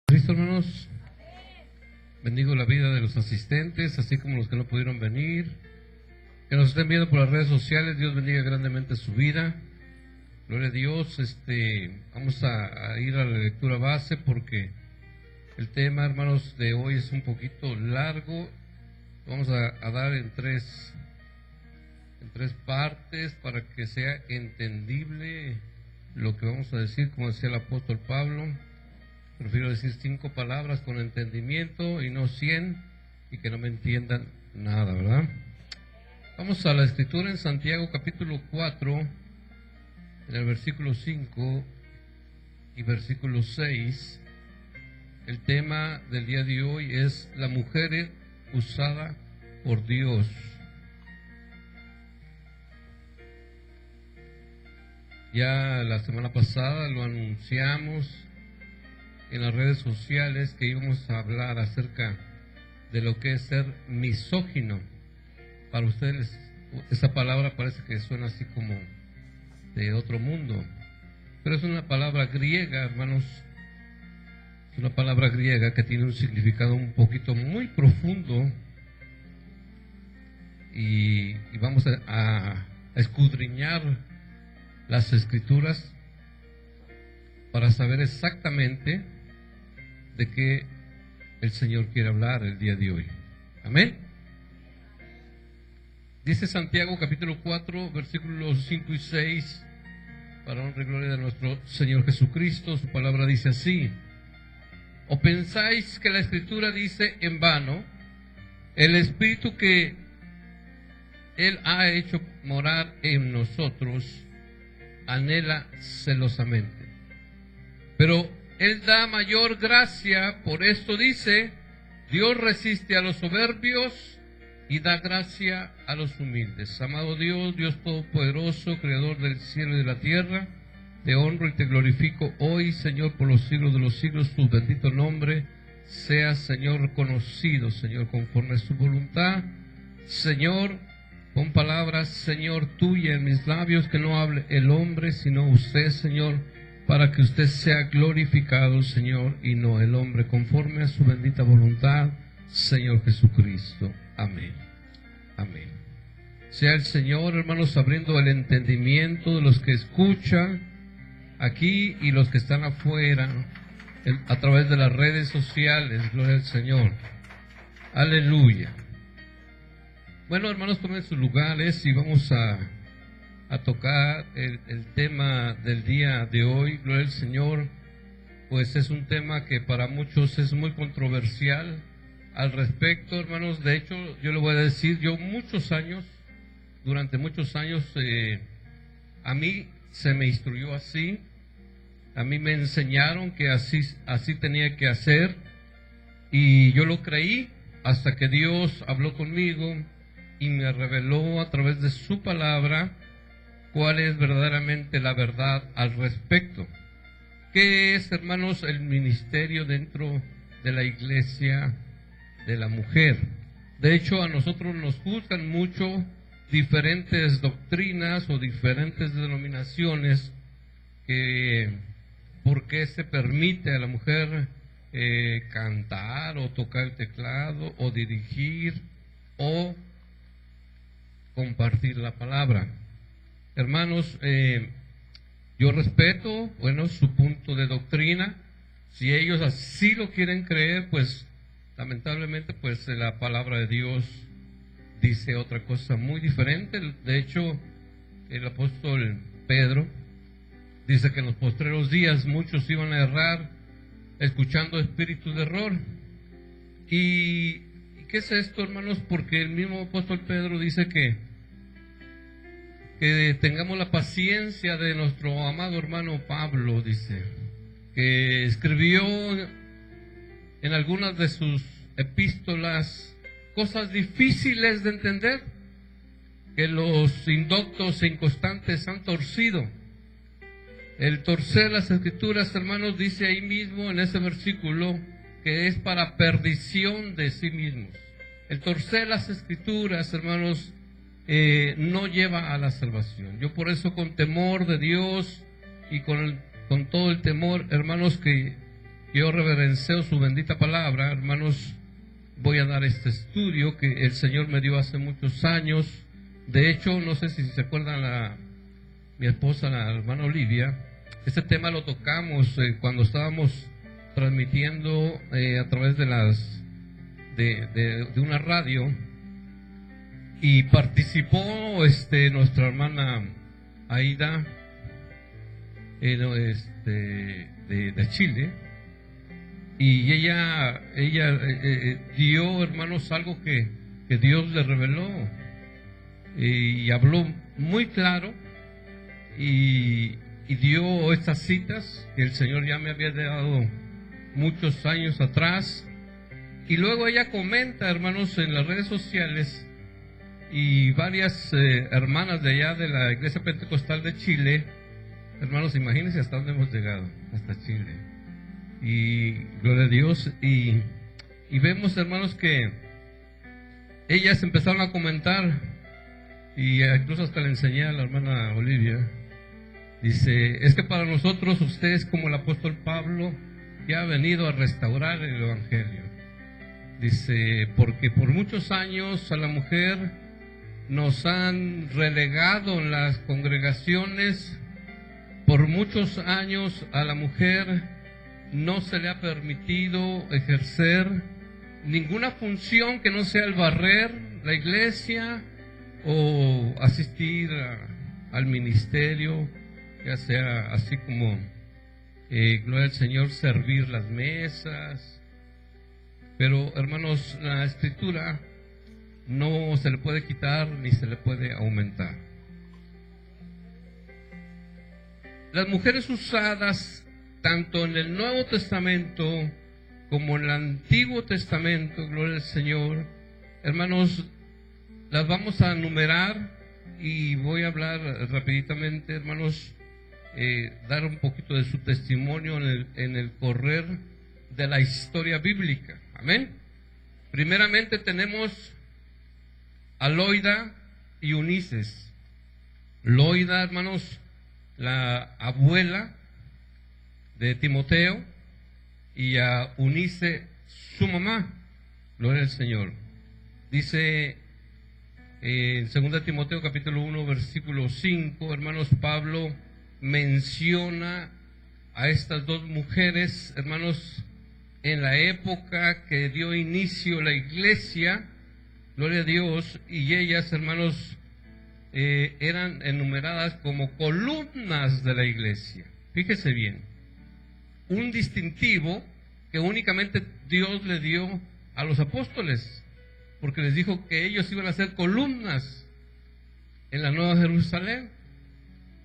Cristo, hermanos, bendigo la vida de los asistentes, así como los que no pudieron venir, que nos estén viendo por las redes sociales. Dios bendiga grandemente su vida. Gloria a Dios. Vamos a ir a la lectura base porque el tema, hermanos, de hoy es un poquito largo. Vamos a dar en tres partes para que sea entendible lo que vamos a decir, como decía el apóstol Pablo. Prefiero decir 5 palabras con entendimiento y no 100, y que no me entiendan nada, ¿verdad? Vamos a la escritura en Santiago capítulo 4, en el versículo 5 y versículo 6. El tema del día de hoy es la mujer usada por Dios. Ya la semana pasada lo anunciamos en las redes sociales que íbamos a hablar acerca de lo que es ser misógino. Para ustedes esa palabra parece que suena así como de otro mundo, pero es una palabra griega, hermanos. Es una palabra griega que tiene un significado un poquito muy profundo, y vamos a escudriñar las escrituras para saber exactamente de qué el Señor quiere hablar el día de hoy. Amén. Dice Santiago capítulo 4 versículos 5 y 6, para honra y gloria de nuestro Señor Jesucristo. Su palabra dice así: ¿O pensáis que la Escritura dice en vano, el Espíritu que Él ha hecho morar en nosotros anhela celosamente? Pero Él da mayor gracia. Por esto dice: Dios resiste a los soberbios y da gracia a los humildes. Amado Dios, Dios Todopoderoso, Creador del cielo y de la tierra, te honro y te glorifico hoy, Señor, por los siglos de los siglos. Tu bendito nombre sea, Señor, conocido, Señor, conforme a su voluntad. Señor, pon palabras, Señor, tuya en mis labios, que no hable el hombre, sino usted, Señor, para que usted sea glorificado, Señor, y no el hombre, conforme a su bendita voluntad, Señor Jesucristo. Amén. Amén. Sea el Señor, hermanos, abriendo el entendimiento de los que escuchan aquí y los que están afuera a través de las redes sociales. Gloria al Señor. Aleluya. Bueno, hermanos, tomen sus lugares y vamos a tocar el tema del día de hoy. Gloria al Señor. Pues es un tema que para muchos es muy controversial al respecto, hermanos. De hecho, yo le voy a decir, durante muchos años, a mí se me instruyó así, a mí me enseñaron que así tenía que hacer, y yo lo creí hasta que Dios habló conmigo y me reveló a través de su palabra cuál es verdaderamente la verdad al respecto. ¿Qué es, hermanos, el ministerio dentro de la iglesia de la mujer? De hecho, a nosotros nos juzgan mucho diferentes doctrinas o diferentes denominaciones, que por qué se permite a la mujer cantar o tocar el teclado o dirigir o compartir la palabra. Hermanos, yo respeto, su punto de doctrina. Si ellos así lo quieren creer, pues lamentablemente, pues la palabra de Dios dice otra cosa muy diferente. De hecho, el apóstol Pedro dice que en los postreros días muchos iban a errar escuchando espíritus de error. ¿Y qué es esto, hermanos? Porque el mismo apóstol Pedro dice que tengamos la paciencia de nuestro amado hermano Pablo, dice, que escribió en algunas de sus epístolas cosas difíciles de entender, que los indoctos e inconstantes han torcido. El torcer las escrituras, hermanos, dice ahí mismo en ese versículo, que es para perdición de sí mismos. El torcer las escrituras, hermanos, no lleva a la salvación. Yo por eso, con temor de Dios y con todo el temor, hermanos, que Yo reverencio su bendita palabra, hermanos. Voy a dar este estudio que el Señor me dio hace muchos años. De hecho, no sé si se acuerdan mi esposa, la hermana Olivia. Este tema lo tocamos cuando estábamos transmitiendo a través de una radio, y participó nuestra hermana Aida de Chile, y ella dio, hermanos, algo que Dios le reveló, y habló muy claro, y dio estas citas que el Señor ya me había dado muchos años atrás. Y luego ella comenta, hermanos, en las redes sociales, y varias hermanas de allá de la Iglesia Pentecostal de Chile, hermanos, imagínense hasta dónde hemos llegado, hasta Chile, y gloria a Dios, y vemos, hermanos, que ellas empezaron a comentar, y incluso hasta le enseñé a la hermana Olivia. Dice, es que para nosotros usted es como el apóstol Pablo, que ha venido a restaurar el Evangelio. Dice, porque por muchos años a la mujer nos han relegado en las congregaciones, por muchos años a la mujer no se le ha permitido ejercer ninguna función que no sea el barrer la iglesia o asistir al ministerio, ya sea así como, gloria al Señor, servir las mesas. Pero, hermanos, la Escritura no se le puede quitar ni se le puede aumentar. Las mujeres usadas tanto en el Nuevo Testamento como en el Antiguo Testamento, gloria al Señor, hermanos, las vamos a enumerar y voy a hablar rapiditamente, hermanos, dar un poquito de su testimonio en el correr de la historia bíblica. Amén. Primeramente tenemos a Loida y Eunices. Loida, hermanos, la abuela de Timoteo, y a Eunice, su mamá. Gloria al Señor. Dice en 2 Timoteo capítulo 1 versículo 5, hermanos, Pablo menciona a estas dos mujeres, hermanos, en la época que dio inicio la iglesia, gloria a Dios, y ellas, hermanos, eran enumeradas como columnas de la iglesia. Fíjese bien, un distintivo que únicamente Dios le dio a los apóstoles, porque les dijo que ellos iban a ser columnas en la Nueva Jerusalén.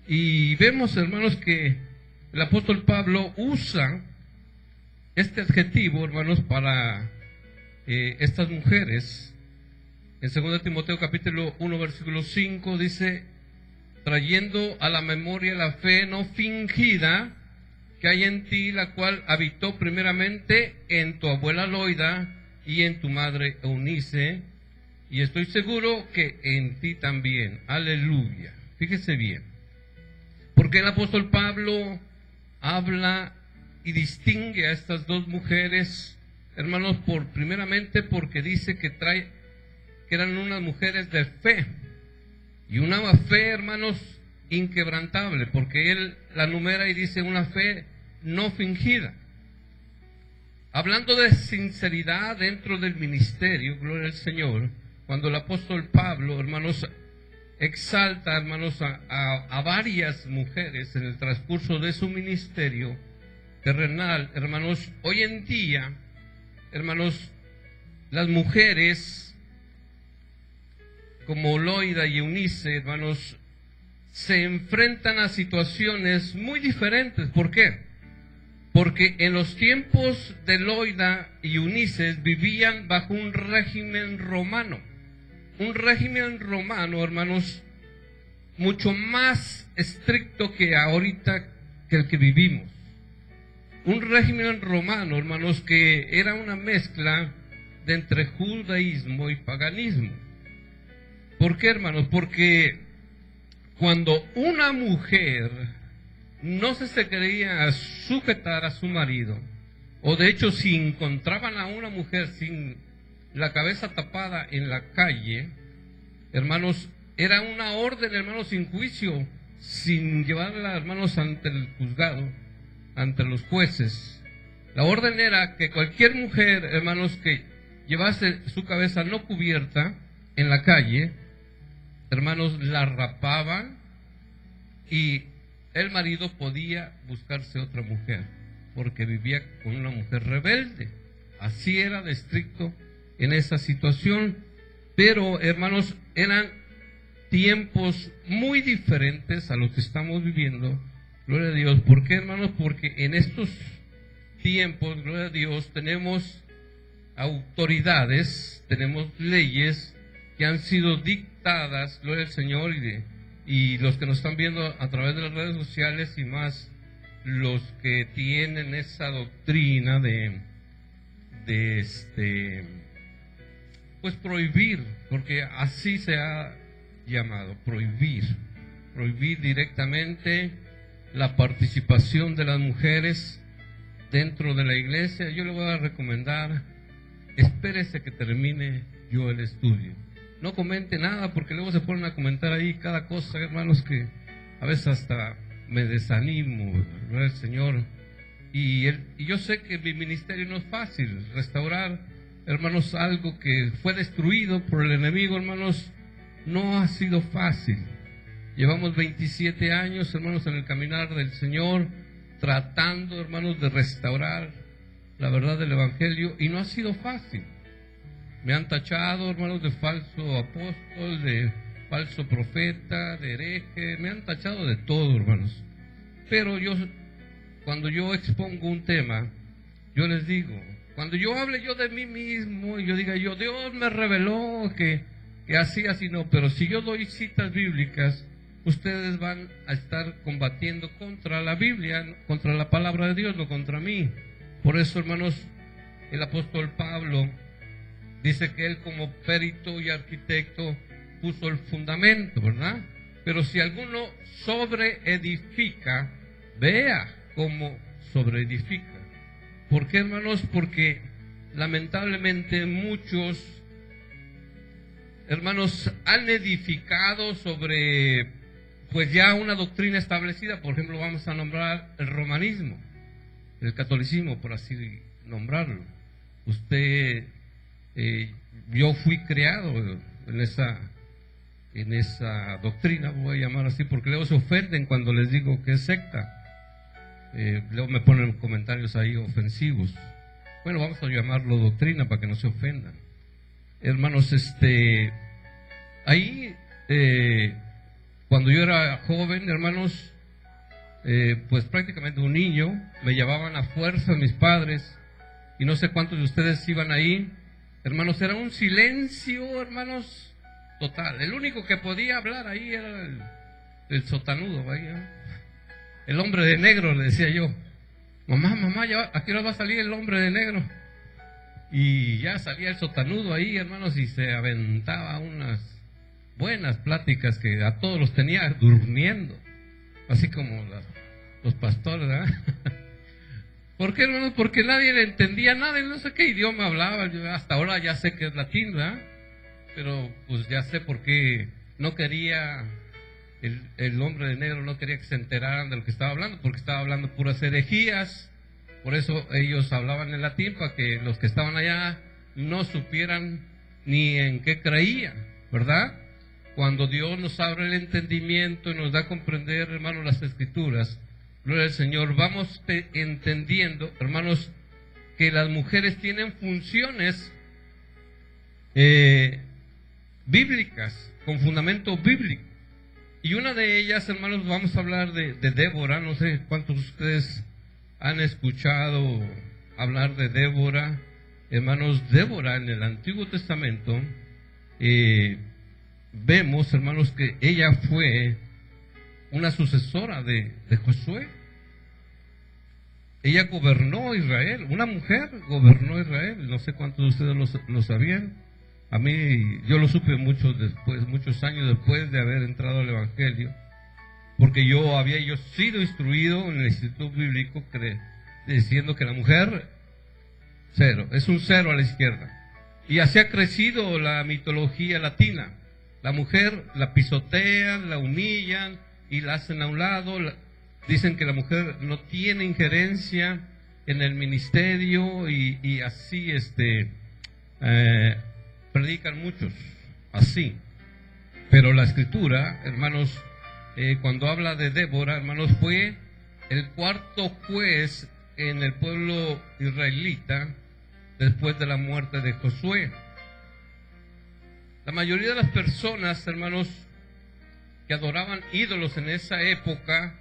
Y vemos, hermanos, que el apóstol Pablo usa este adjetivo, hermanos, para estas mujeres. En 2 Timoteo capítulo 1 versículo 5 dice, trayendo a la memoria la fe no fingida que hay en ti, la cual habitó primeramente en tu abuela Loida y en tu madre Eunice, y estoy seguro que en ti también. Aleluya. Fíjese bien, porque el apóstol Pablo habla y distingue a estas dos mujeres, hermanos, primeramente porque dice que eran unas mujeres de fe, y una fe, hermanos, inquebrantable, porque él la numera y dice una fe no fingida. Hablando de sinceridad dentro del ministerio, gloria al Señor, cuando el apóstol Pablo, hermanos, exalta, hermanos, a varias mujeres en el transcurso de su ministerio terrenal, hermanos, hoy en día, hermanos, las mujeres como Loida y Eunice, hermanos, se enfrentan a situaciones muy diferentes. ¿Por qué? Porque en los tiempos de Loida y Eunice vivían bajo un régimen romano. Un régimen romano, hermanos, mucho más estricto que ahorita, que el que vivimos. Un régimen romano, hermanos, que era una mezcla de entre judaísmo y paganismo. ¿Por qué, hermanos? Porque cuando una mujer no se quería sujetar a su marido, O de hecho, si encontraban a una mujer sin la cabeza tapada en la calle, hermanos, era una orden, hermanos, sin juicio, sin llevarla, hermanos, ante el juzgado, ante los jueces. La orden era que cualquier mujer, hermanos, que llevase su cabeza no cubierta en la calle, hermanos, la rapaban y el marido podía buscarse otra mujer, porque vivía con una mujer rebelde. Así era de estricto en esa situación. Pero, hermanos, eran tiempos muy diferentes a los que estamos viviendo. Gloria a Dios. ¿Por qué, hermanos? Porque en estos tiempos, gloria a Dios, tenemos autoridades, tenemos leyes que han sido dictadas, gloria al Señor, y los que nos están viendo a través de las redes sociales, y más los que tienen esa doctrina de pues prohibir, porque así se ha llamado, prohibir directamente la participación de las mujeres dentro de la iglesia. Yo le voy a recomendar, espérese que termine yo el estudio, no comente nada, porque luego se ponen a comentar ahí cada cosa, hermanos, que a veces hasta me desanimo, ¿verdad, Señor? Y yo sé que mi ministerio no es fácil. Restaurar, hermanos, algo que fue destruido por el enemigo, hermanos, no ha sido fácil. Llevamos 27 años, hermanos, en el caminar del Señor, tratando, hermanos, de restaurar la verdad del Evangelio, y no ha sido fácil. Me han tachado, hermanos, de falso apóstol, de falso profeta, de hereje, me han tachado de todo, hermanos. Pero cuando yo expongo un tema, yo les digo, cuando yo hable yo de mí mismo, y yo diga yo, Dios me reveló que así no, pero si yo doy citas bíblicas, ustedes van a estar combatiendo contra la Biblia, contra la palabra de Dios, no contra mí. Por eso, hermanos, el apóstol Pablo dice que él, como perito y arquitecto, puso el fundamento, ¿verdad? Pero si alguno sobreedifica, vea cómo sobreedifica. ¿Por qué, hermanos? Porque lamentablemente muchos, hermanos, han edificado sobre, pues ya una doctrina establecida. Por ejemplo, vamos a nombrar el romanismo, el catolicismo, por así nombrarlo. Yo fui criado en esa doctrina, voy a llamar así, porque luego se ofenden cuando les digo que es secta. Luego me ponen comentarios ahí ofensivos. Bueno, vamos a llamarlo doctrina para que no se ofendan. Hermanos, ahí, cuando yo era joven, hermanos, pues prácticamente un niño, me llevaban a fuerza mis padres, y no sé cuántos de ustedes iban ahí. Hermanos, era un silencio, hermanos, total. El único que podía hablar ahí era el sotanudo, vaya. El hombre de negro, le decía yo. Mamá, ya, ¿a qué hora va a salir el hombre de negro? Y ya salía el sotanudo ahí, hermanos, y se aventaba unas buenas pláticas que a todos los tenía durmiendo, así como los pastores, ¿verdad? ¿Por qué, hermanos? Porque nadie le entendía nada, y no sé qué idioma hablaba. Yo hasta ahora ya sé que es latín, ¿verdad? Pero pues ya sé por qué no quería, el hombre de negro no quería que se enteraran de lo que estaba hablando, porque estaba hablando puras herejías. Por eso ellos hablaban en latín, para que los que estaban allá no supieran ni en qué creían, ¿verdad? Cuando Dios nos abre el entendimiento y nos da a comprender, hermanos, las Escrituras, gloria al Señor, vamos entendiendo, hermanos, que las mujeres tienen funciones bíblicas, con fundamento bíblico. Y una de ellas, hermanos, vamos a hablar de Débora. No sé cuántos de ustedes han escuchado hablar de Débora. Hermanos, Débora en el Antiguo Testamento, vemos, hermanos, que ella fue una sucesora de Josué. Ella gobernó Israel, una mujer gobernó Israel. No sé cuántos de ustedes lo sabían. A mí, yo lo supe muchos años después de haber entrado al Evangelio, porque yo había sido instruido en el Instituto Bíblico diciendo que la mujer Cero, es un cero a la izquierda. Y así ha crecido la mitología latina. La mujer la pisotean, la humillan y la hacen a un lado. Dicen que la mujer no tiene injerencia en el ministerio y así predican muchos, así. Pero la escritura, hermanos, cuando habla de Débora, hermanos, fue el cuarto juez en el pueblo israelita después de la muerte de Josué. La mayoría de las personas, hermanos, que adoraban ídolos en esa época,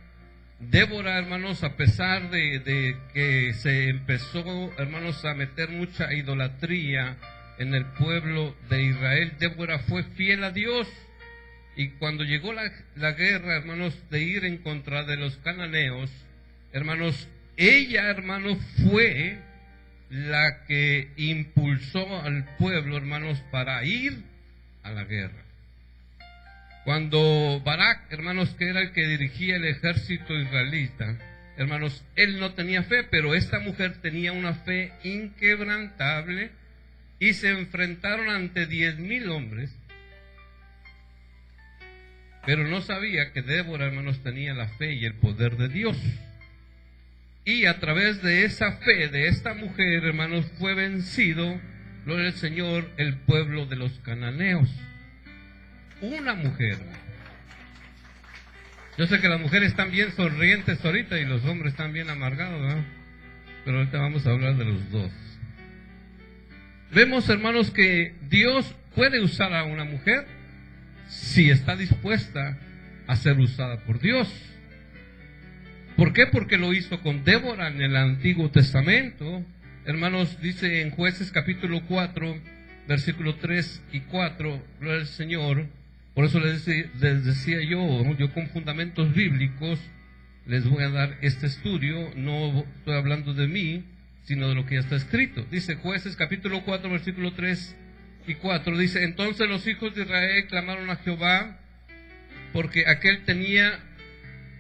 Débora, hermanos, a pesar de que se empezó, hermanos, a meter mucha idolatría en el pueblo de Israel, Débora fue fiel a Dios. Y cuando llegó la guerra, hermanos, de ir en contra de los cananeos, hermanos, ella, hermanos, fue la que impulsó al pueblo, hermanos, para ir a la guerra. Cuando Barak, hermanos, que era el que dirigía el ejército israelita, hermanos, él no tenía fe, pero esta mujer tenía una fe inquebrantable y se enfrentaron ante 10,000 hombres, pero no sabía que Débora, hermanos, tenía la fe y el poder de Dios. Y a través de esa fe de esta mujer, hermanos, fue vencido, gloria al Señor, el pueblo de los cananeos. Una mujer. Yo sé que las mujeres están bien sonrientes ahorita y los hombres están bien amargados, ¿verdad? Pero ahorita vamos a hablar de los dos. Vemos, hermanos, que Dios puede usar a una mujer si está dispuesta a ser usada por Dios. ¿Por qué? Porque lo hizo con Débora en el Antiguo Testamento. Hermanos, dice en Jueces capítulo 4, versículo 3 y 4, gloria al Señor. Por eso les decía yo con fundamentos bíblicos les voy a dar este estudio. No estoy hablando de mí, sino de lo que ya está escrito. Dice Jueces capítulo 4, versículo 3 y 4, dice: entonces los hijos de Israel clamaron a Jehová, porque aquel tenía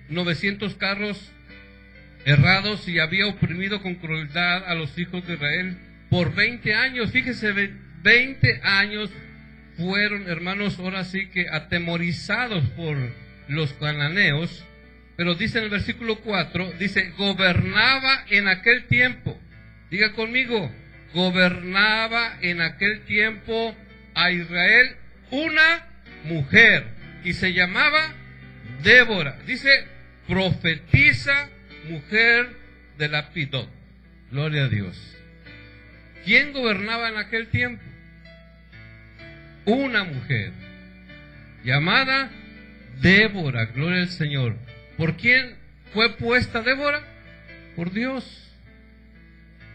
900 carros errados y había oprimido con crueldad a los hijos de Israel por 20 años. Fíjese, 20 años fueron, hermanos, ahora sí que atemorizados por los cananeos. Pero dice en el versículo 4, dice: gobernaba en aquel tiempo, diga conmigo, gobernaba en aquel tiempo a Israel una mujer y se llamaba Débora. Dice: profetiza, mujer de Lapidot. Gloria a Dios. ¿Quién gobernaba en aquel tiempo? Una mujer llamada Débora. Gloria al Señor. ¿Por quién fue puesta Débora? Por Dios.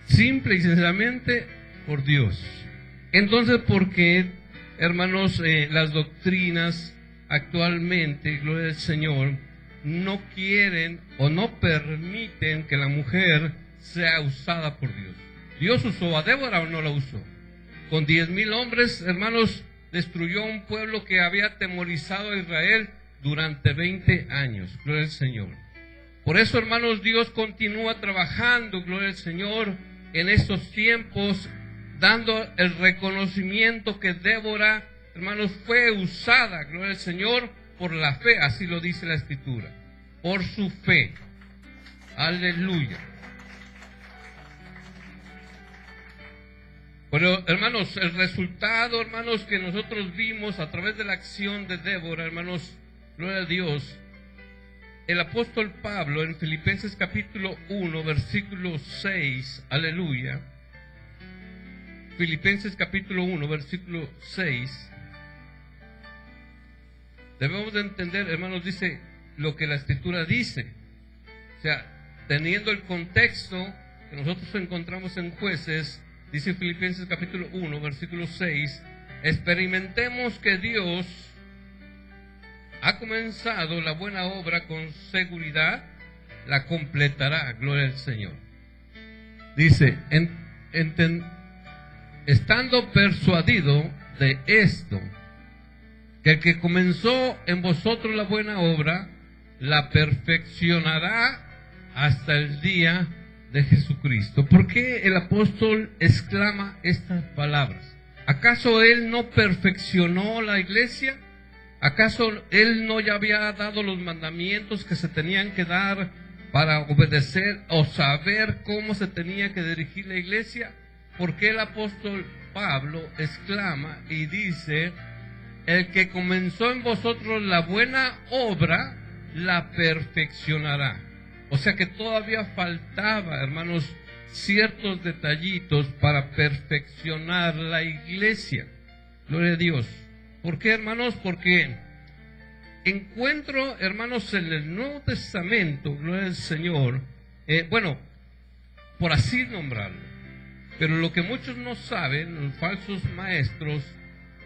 Simple y sencillamente por Dios. Entonces, ¿por qué, hermanos, las doctrinas actualmente, gloria al Señor, no quieren o no permiten que la mujer sea usada por Dios? ¿Dios usó a Débora o no la usó? Con 10,000 hombres, hermanos, destruyó un pueblo que había atemorizado a Israel durante 20 años. Gloria al Señor. Por eso, hermanos, Dios continúa trabajando, gloria al Señor, en estos tiempos, dando el reconocimiento que Débora, hermanos, fue usada, gloria al Señor, por la fe. Así lo dice la Escritura, por su fe. Aleluya. Pero, hermanos, el resultado, hermanos, que nosotros vimos a través de la acción de Débora, hermanos, gloria a Dios, el apóstol Pablo en Filipenses capítulo 1, versículo 6, aleluya. Filipenses capítulo 1, versículo 6. Debemos de entender, hermanos, dice lo que la Escritura dice. O sea, teniendo el contexto que nosotros encontramos en Jueces, dice Filipenses capítulo 1, versículo 6, experimentemos que Dios ha comenzado la buena obra con seguridad, la completará, gloria al Señor. Dice, estando persuadido de esto, que el que comenzó en vosotros la buena obra, la perfeccionará hasta el día de Jesucristo. ¿Por qué el apóstol exclama estas palabras? ¿Acaso él no perfeccionó la iglesia? ¿Acaso él no ya había dado los mandamientos que se tenían que dar para obedecer o saber cómo se tenía que dirigir la iglesia? ¿Por qué el apóstol Pablo exclama y dice: el que comenzó en vosotros la buena obra, la perfeccionará? O sea que todavía faltaba, hermanos, ciertos detallitos para perfeccionar la iglesia. Gloria a Dios. ¿Por qué, hermanos? Porque encuentro, hermanos, en el Nuevo Testamento, gloria al Señor, bueno, por así nombrarlo, pero lo que muchos no saben, los falsos maestros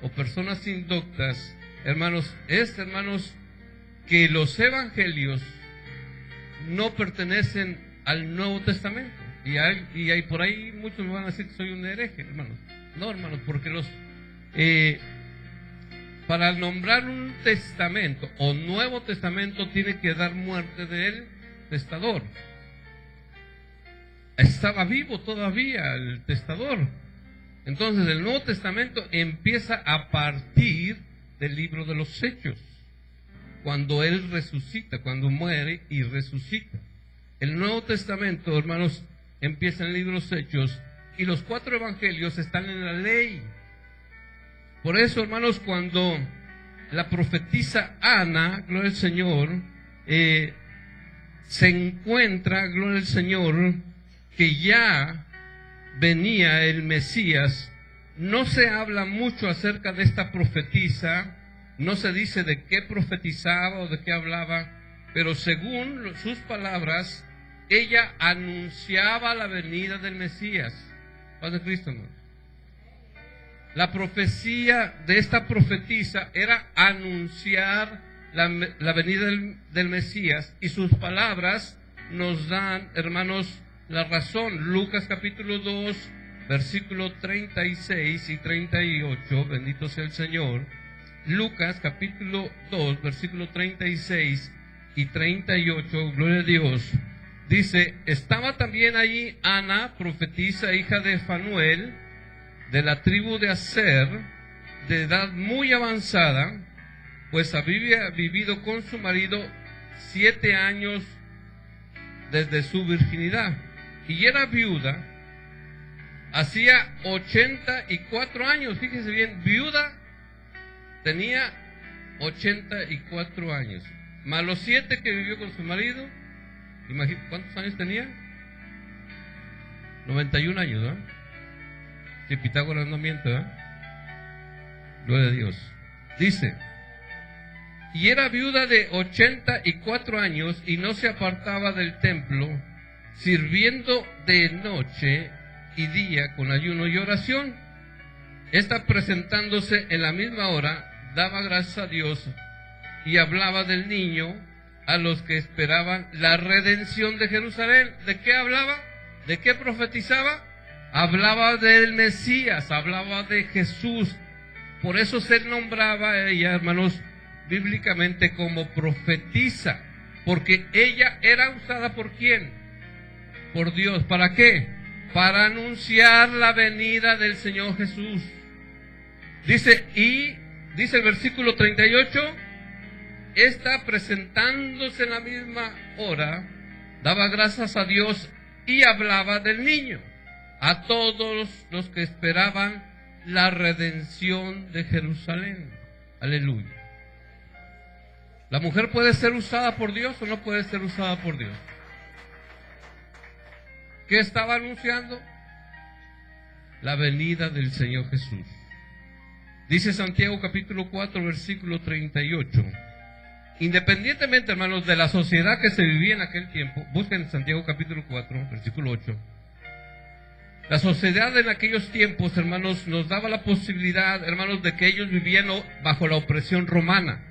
o personas indoctas, hermanos, es, hermanos, que los evangelios no pertenecen al Nuevo Testamento. Y hay por ahí muchos me van a decir que soy un hereje, hermanos. No, hermanos, porque para nombrar un testamento o Nuevo Testamento tiene que dar muerte del testador. Estaba vivo todavía el testador. Entonces el Nuevo Testamento empieza a partir del libro de los Hechos, cuando él resucita, cuando muere y resucita. El Nuevo Testamento, hermanos, empieza en el libro de los Hechos, y los 4 evangelios están en la ley. Por eso, hermanos, cuando la profetisa Ana, gloria al Señor, se encuentra, gloria al Señor, que ya venía el Mesías, no se habla mucho acerca de esta profetisa, no se dice de qué profetizaba o de qué hablaba, pero según sus palabras, ella anunciaba la venida del Mesías. Paz de Cristo, hermano. La profecía de esta profetisa era anunciar la venida del Mesías, y sus palabras nos dan, hermanos, la razón. Lucas capítulo 2, versículo 36 y 38, bendito sea el Señor. Lucas capítulo 2, versículo 36 y 38, gloria a Dios. Dice: estaba también allí Ana, profetisa, hija de Fanuel, de la tribu de Aser, de edad muy avanzada, pues había vivido con su marido 7 años desde su virginidad, y era viuda, hacía 84 años, fíjese bien, viuda, tenía 84 años, más los 7 que vivió con su marido. Imagínate, ¿cuántos años tenía? 91 años, ¿no? Si Pitágoras no miente, ¿no? Gloria a Dios. Dice: y era viuda de 84 años y no se apartaba del templo, sirviendo de noche y día con ayuno y oración. Esta, presentándose en la misma hora, daba gracias a Dios y hablaba del niño a los que esperaban la redención de Jerusalén. ¿De qué hablaba? ¿De qué profetizaba? Hablaba del Mesías, hablaba de Jesús. Por eso se nombraba a ella, hermanos, bíblicamente como profetisa, porque ella era usada ¿por quién? Por Dios. ¿Para qué? Para anunciar la venida del Señor Jesús. Dice el versículo 38, esta, presentándose en la misma hora, daba gracias a Dios y hablaba del niño a todos los que esperaban la redención de Jerusalén. Aleluya. ¿La mujer puede ser usada por Dios o no puede ser usada por Dios? ¿Qué estaba anunciando? La venida del Señor Jesús. Dice Santiago capítulo 4, versículo 38. Independientemente, hermanos, de la sociedad que se vivía en aquel tiempo, busquen Santiago capítulo 4, versículo 8. La sociedad en aquellos tiempos, hermanos, nos daba la posibilidad, hermanos, de que ellos vivían bajo la opresión romana.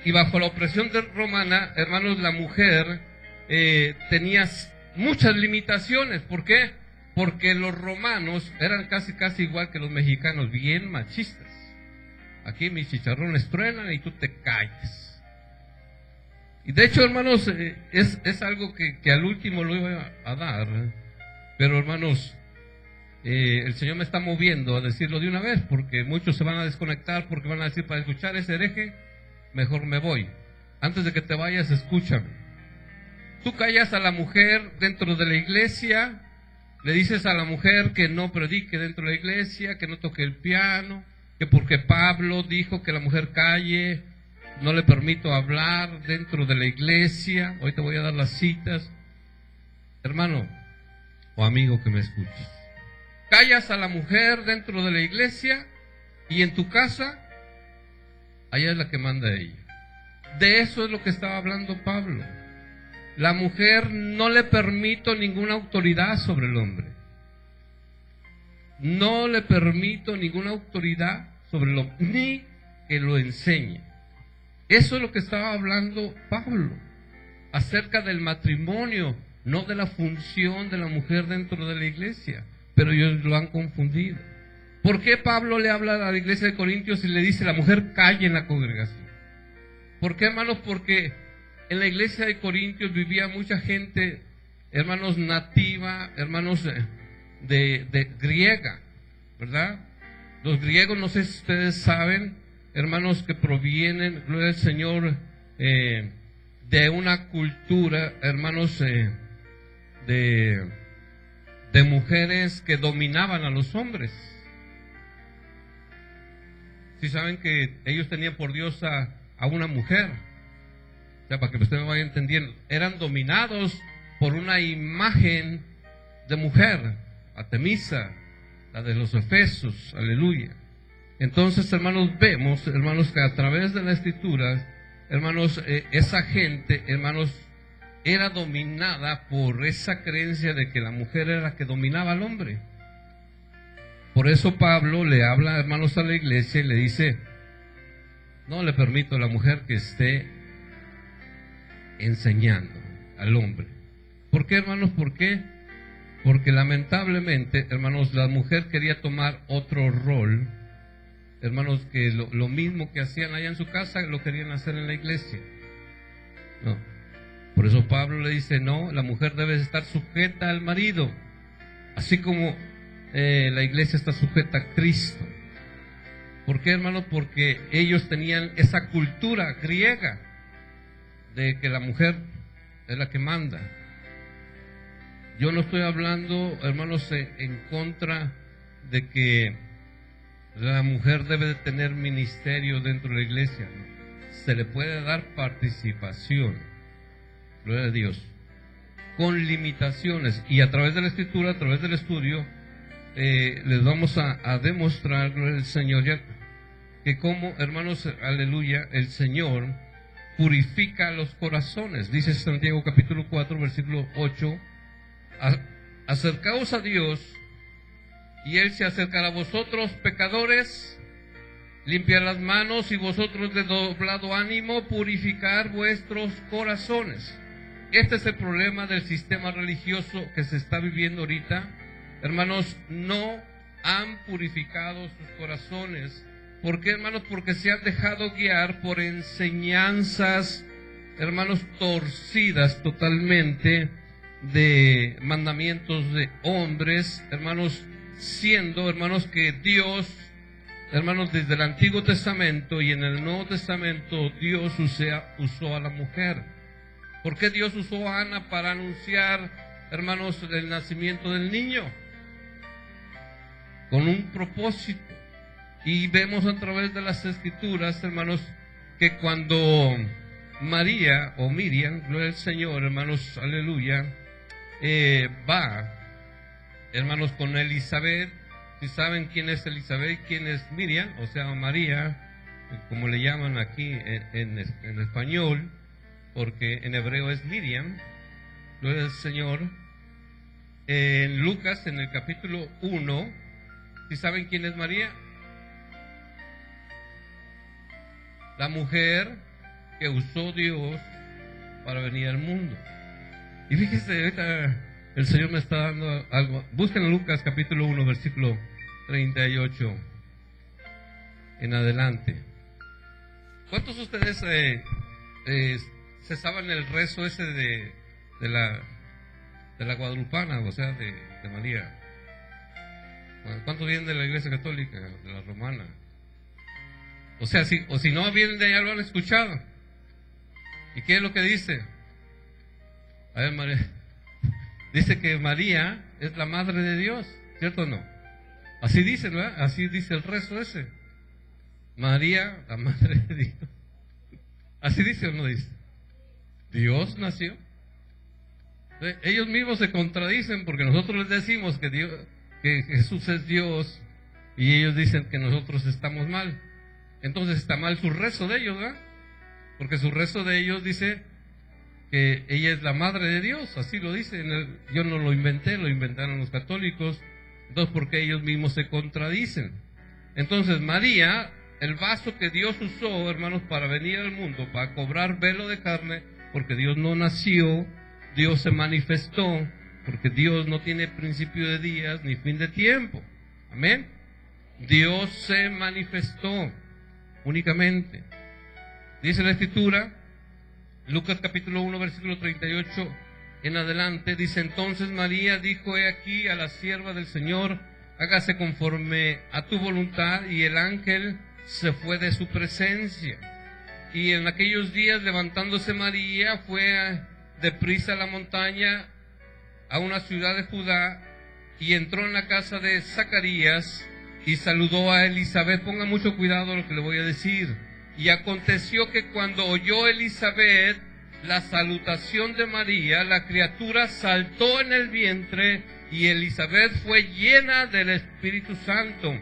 Y bajo la opresión romana, hermanos, la mujer tenía muchas limitaciones. ¿Por qué? Porque los romanos eran casi igual que los mexicanos, bien machistas. Aquí mis chicharrones truenan y tú te calles. Y de hecho, hermanos, es algo que al último lo iba a dar, pero hermanos, el Señor me está moviendo a decirlo de una vez, porque muchos se van a desconectar, porque van a decir, para escuchar ese hereje, mejor me voy. Antes de que te vayas, escúchame. Tú callas a la mujer dentro de la iglesia, le dices a la mujer que no predique dentro de la iglesia, que no toque el piano, que porque Pablo dijo que la mujer calle, no le permito hablar dentro de la iglesia. Hoy te voy a dar las citas. Hermano o amigo que me escuches, callas a la mujer dentro de la iglesia y en tu casa, allá es la que manda ella. De eso es lo que estaba hablando Pablo. La mujer no le permito ninguna autoridad sobre el hombre. No le permito ninguna autoridad sobre el hombre, ni que lo enseñe. Eso es lo que estaba hablando Pablo acerca del matrimonio, no de la función de la mujer dentro de la iglesia. Pero ellos lo han confundido. ¿Por qué Pablo le habla a la iglesia de Corintios y le dice la mujer calle en la congregación? ¿Por qué, hermanos? Porque en la iglesia de Corintios vivía mucha gente, hermanos, nativa, hermanos de griega, ¿verdad? Los griegos, no sé si ustedes saben, hermanos, que provienen, gloria al Señor, de una cultura, hermanos, de mujeres que dominaban a los hombres. Si saben que ellos tenían por diosa a una mujer, o sea, para que usted me vaya entendiendo, eran dominados por una imagen de mujer, Artemisa, la de los Efesios, aleluya. Entonces, hermanos, vemos, hermanos, que a través de la Escritura, hermanos, esa gente, hermanos, era dominada por esa creencia de que la mujer era la que dominaba al hombre. Por eso Pablo le habla, hermanos, a la iglesia y le dice, no le permito a la mujer que esté enseñando al hombre. ¿Por qué, hermanos? ¿Por qué? Porque lamentablemente, hermanos, la mujer quería tomar otro rol, hermanos, que lo mismo que hacían allá en su casa, lo querían hacer en la iglesia. No. Por eso Pablo le dice, no, la mujer debe estar sujeta al marido, así como la iglesia está sujeta a Cristo. ¿Por qué, hermanos? Porque ellos tenían esa cultura griega de que la mujer es la que manda. Yo no estoy hablando, hermanos, en contra de que la mujer debe de tener ministerio dentro de la iglesia, ¿no? Se le puede dar participación, gloria a Dios, con limitaciones, y a través de la Escritura, a través del estudio, les vamos a demostrar, gloria al Señor, ya que como, hermanos, aleluya, el Señor purifica los corazones. Dice Santiago capítulo 4, versículo 8, acercaos a Dios y Él se acercará a vosotros, pecadores. Limpiad las manos y vosotros de doblado ánimo, purificar vuestros corazones. Este es el problema del sistema religioso que se está viviendo ahorita. Hermanos, no han purificado sus corazones. ¿Por qué, hermanos? Porque se han dejado guiar por enseñanzas, hermanos, torcidas totalmente, de mandamientos de hombres, hermanos, siendo, hermanos, que Dios, hermanos, desde el Antiguo Testamento y en el Nuevo Testamento, Dios usó a la mujer. ¿Por qué Dios usó a Ana para anunciar, hermanos, el nacimiento del niño? Con un propósito. Y vemos a través de las Escrituras, hermanos, que cuando María o Miriam, gloria al Señor, hermanos, aleluya, va, hermanos, con Elizabeth. Si saben quién es Elizabeth, quién es Miriam, o sea, María, como le llaman aquí en español, porque en hebreo es Miriam, gloria al Señor. En Lucas, en el capítulo 1, si saben quién es María, la mujer que usó Dios para venir al mundo. Y fíjese, ahorita el Señor me está dando algo. Busquen Lucas capítulo 1, versículo 38 en adelante. ¿Cuántos de ustedes se saben el rezo ese de la guadalupana, o sea, de María. ¿Cuántos vienen de la iglesia católica, de la romana? O sea, si no vienen de allá, lo han escuchado. ¿Y qué es lo que dice? A ver, María. Dice que María es la madre de Dios, ¿cierto o no? Así dice, ¿verdad? Así dice el rezo ese. María, la madre de Dios. ¿Así dice o no dice? Dios nació. Ellos mismos se contradicen porque nosotros les decimos que Jesús es Dios y ellos dicen que nosotros estamos mal. Entonces está mal su rezo de ellos, ¿verdad? Porque su rezo de ellos dice que ella es la madre de Dios, así lo dice. Yo no lo inventé, lo inventaron los católicos. Entonces, porque ellos mismos se contradicen. Entonces, María, el vaso que Dios usó, hermanos, para venir al mundo, para cobrar velo de carne, porque Dios no nació, Dios se manifestó, porque Dios no tiene principio de días ni fin de tiempo. Amén. Dios se manifestó únicamente. Dice la Escritura, Lucas capítulo 1, versículo 38 en adelante, dice: entonces María dijo: he aquí a la sierva del Señor, hágase conforme a tu voluntad. Y el ángel se fue de su presencia. Y en aquellos días, levantándose María, fue deprisa a la montaña, a una ciudad de Judá, y entró en la casa de Zacarías y saludó a Elizabeth. Ponga mucho cuidado a lo que le voy a decir. Y aconteció que cuando oyó Elizabeth la salutación de María, la criatura saltó en el vientre, y Elizabeth fue llena del Espíritu Santo,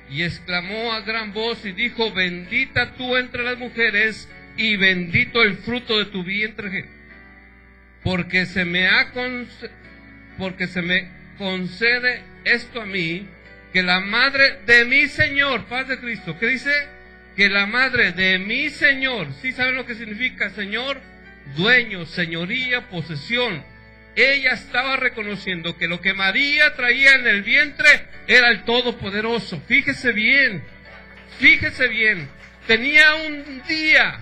y exclamó a gran voz y dijo: bendita tú entre las mujeres, y bendito el fruto de tu vientre, porque se me concede esto a mí, que la madre de mi Señor, paz de Cristo, ¿qué dice? Que la madre de mi Señor, ¿sí saben lo que significa Señor? Dueño, señoría, posesión. Ella estaba reconociendo que lo que María traía en el vientre era el Todopoderoso. Fíjese bien, tenía un día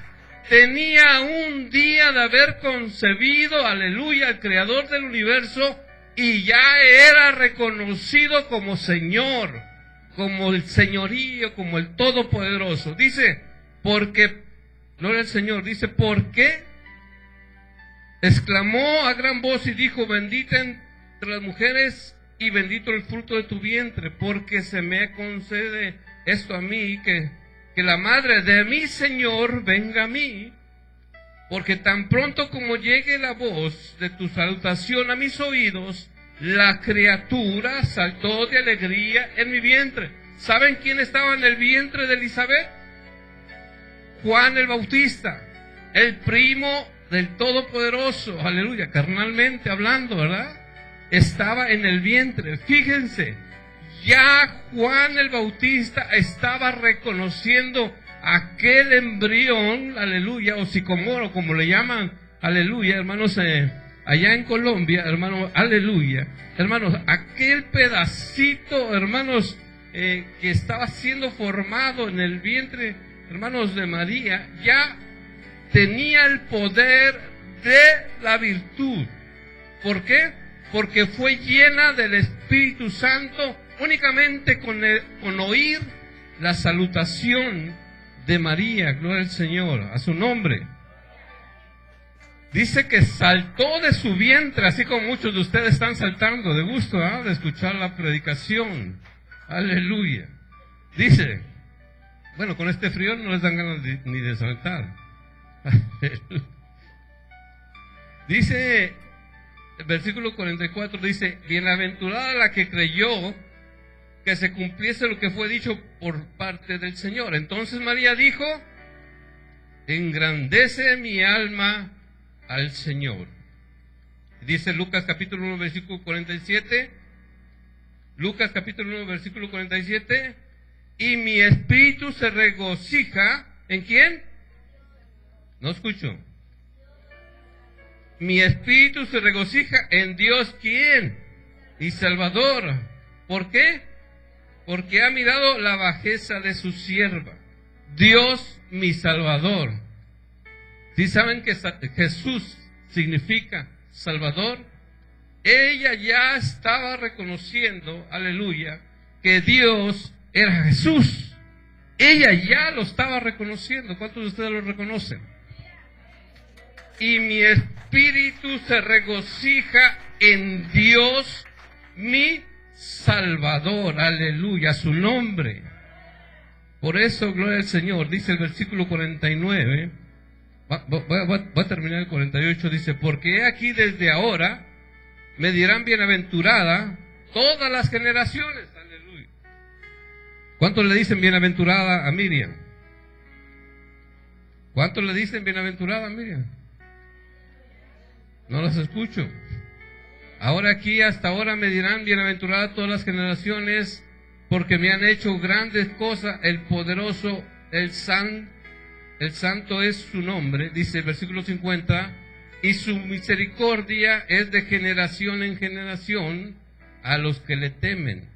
de haber concebido, aleluya, al Creador del universo, y ya era reconocido como Señor, como el señorío, como el Todopoderoso. Dice, porque, gloria al Señor, dice, ¿por qué? Exclamó a gran voz y dijo: bendita entre las mujeres y bendito el fruto de tu vientre, porque se me concede esto a mí, que la madre de mi Señor venga a mí, porque tan pronto como llegue la voz de tu salutación a mis oídos, la criatura saltó de alegría en mi vientre. ¿Saben quién estaba en el vientre de Elizabeth? Juan el Bautista, el primo del Todopoderoso, aleluya, carnalmente hablando, ¿verdad? Estaba en el vientre. Fíjense, ya Juan el Bautista estaba reconociendo aquel embrión, aleluya, o sicomoro, como le llaman, aleluya, hermanos, allá en Colombia, hermanos, aleluya, hermanos, aquel pedacito, hermanos, que estaba siendo formado en el vientre, hermanos, de María, ya tenía el poder de la virtud. ¿Por qué? Porque fue llena del Espíritu Santo únicamente con oír la salutación de María, gloria al Señor, a su nombre. Dice que saltó de su vientre, así como muchos de ustedes están saltando de gusto, ¿eh? De escuchar la predicación. Aleluya. Dice, bueno, con este frío no les dan ganas ni de saltar. Dice el versículo 44, dice: bienaventurada la que creyó que se cumpliese lo que fue dicho por parte del Señor. Entonces María dijo: engrandece mi alma al Señor. Dice Lucas capítulo 1 versículo 47, Lucas capítulo 1 versículo 47, y mi espíritu se regocija, ¿en quién? No escucho. Mi espíritu se regocija en Dios, ¿quién? Y Salvador. ¿Por qué? Porque ha mirado la bajeza de su sierva. Dios, mi Salvador. Si saben que Jesús significa Salvador, ella ya estaba reconociendo, aleluya, que Dios era Jesús. Ella ya lo estaba reconociendo. ¿Cuántos de ustedes lo reconocen? Y mi espíritu se regocija en Dios, mi Salvador, aleluya, su nombre. Por eso, gloria al Señor, dice el versículo 49, va a terminar el 48, dice, porque he aquí desde ahora me dirán bienaventurada todas las generaciones, aleluya. ¿Cuántos le dicen bienaventurada a Miriam? ¿Cuántos le dicen bienaventurada a Miriam? No las escucho. Ahora aquí, hasta ahora me dirán bienaventurada todas las generaciones, porque me han hecho grandes cosas, el poderoso, el santo es su nombre, dice el versículo 50, y su misericordia es de generación en generación a los que le temen.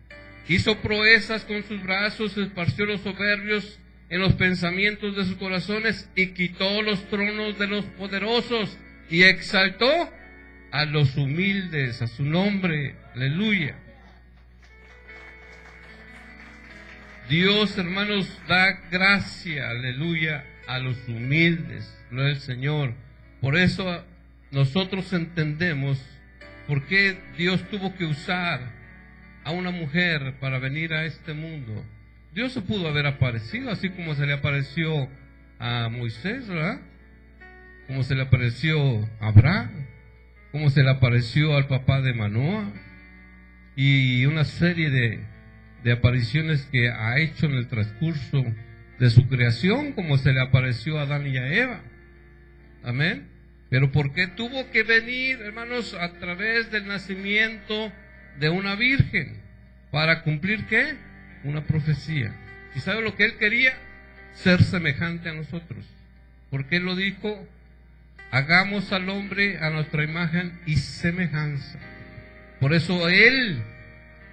Hizo proezas con sus brazos, esparció los soberbios en los pensamientos de sus corazones, y quitó los tronos de los poderosos, y exaltó a los humildes, a su nombre, aleluya. Dios, hermanos, da gracia, aleluya, a los humildes, gloria al Señor. Por eso nosotros entendemos por qué Dios tuvo que usar a una mujer para venir a este mundo. Dios se pudo haber aparecido, así como se le apareció a Moisés, ¿verdad? Como se le apareció a Abraham, como se le apareció al papá de Manoah, y una serie de apariciones que ha hecho en el transcurso de su creación, como se le apareció a Adán y a Eva. Amén. Pero ¿por qué tuvo que venir, hermanos, a través del nacimiento de una virgen? ¿Para cumplir qué? Una profecía. ¿Y sabe lo que él quería? Ser semejante a nosotros. Porque él lo dijo: hagamos al hombre a nuestra imagen y semejanza. Por eso él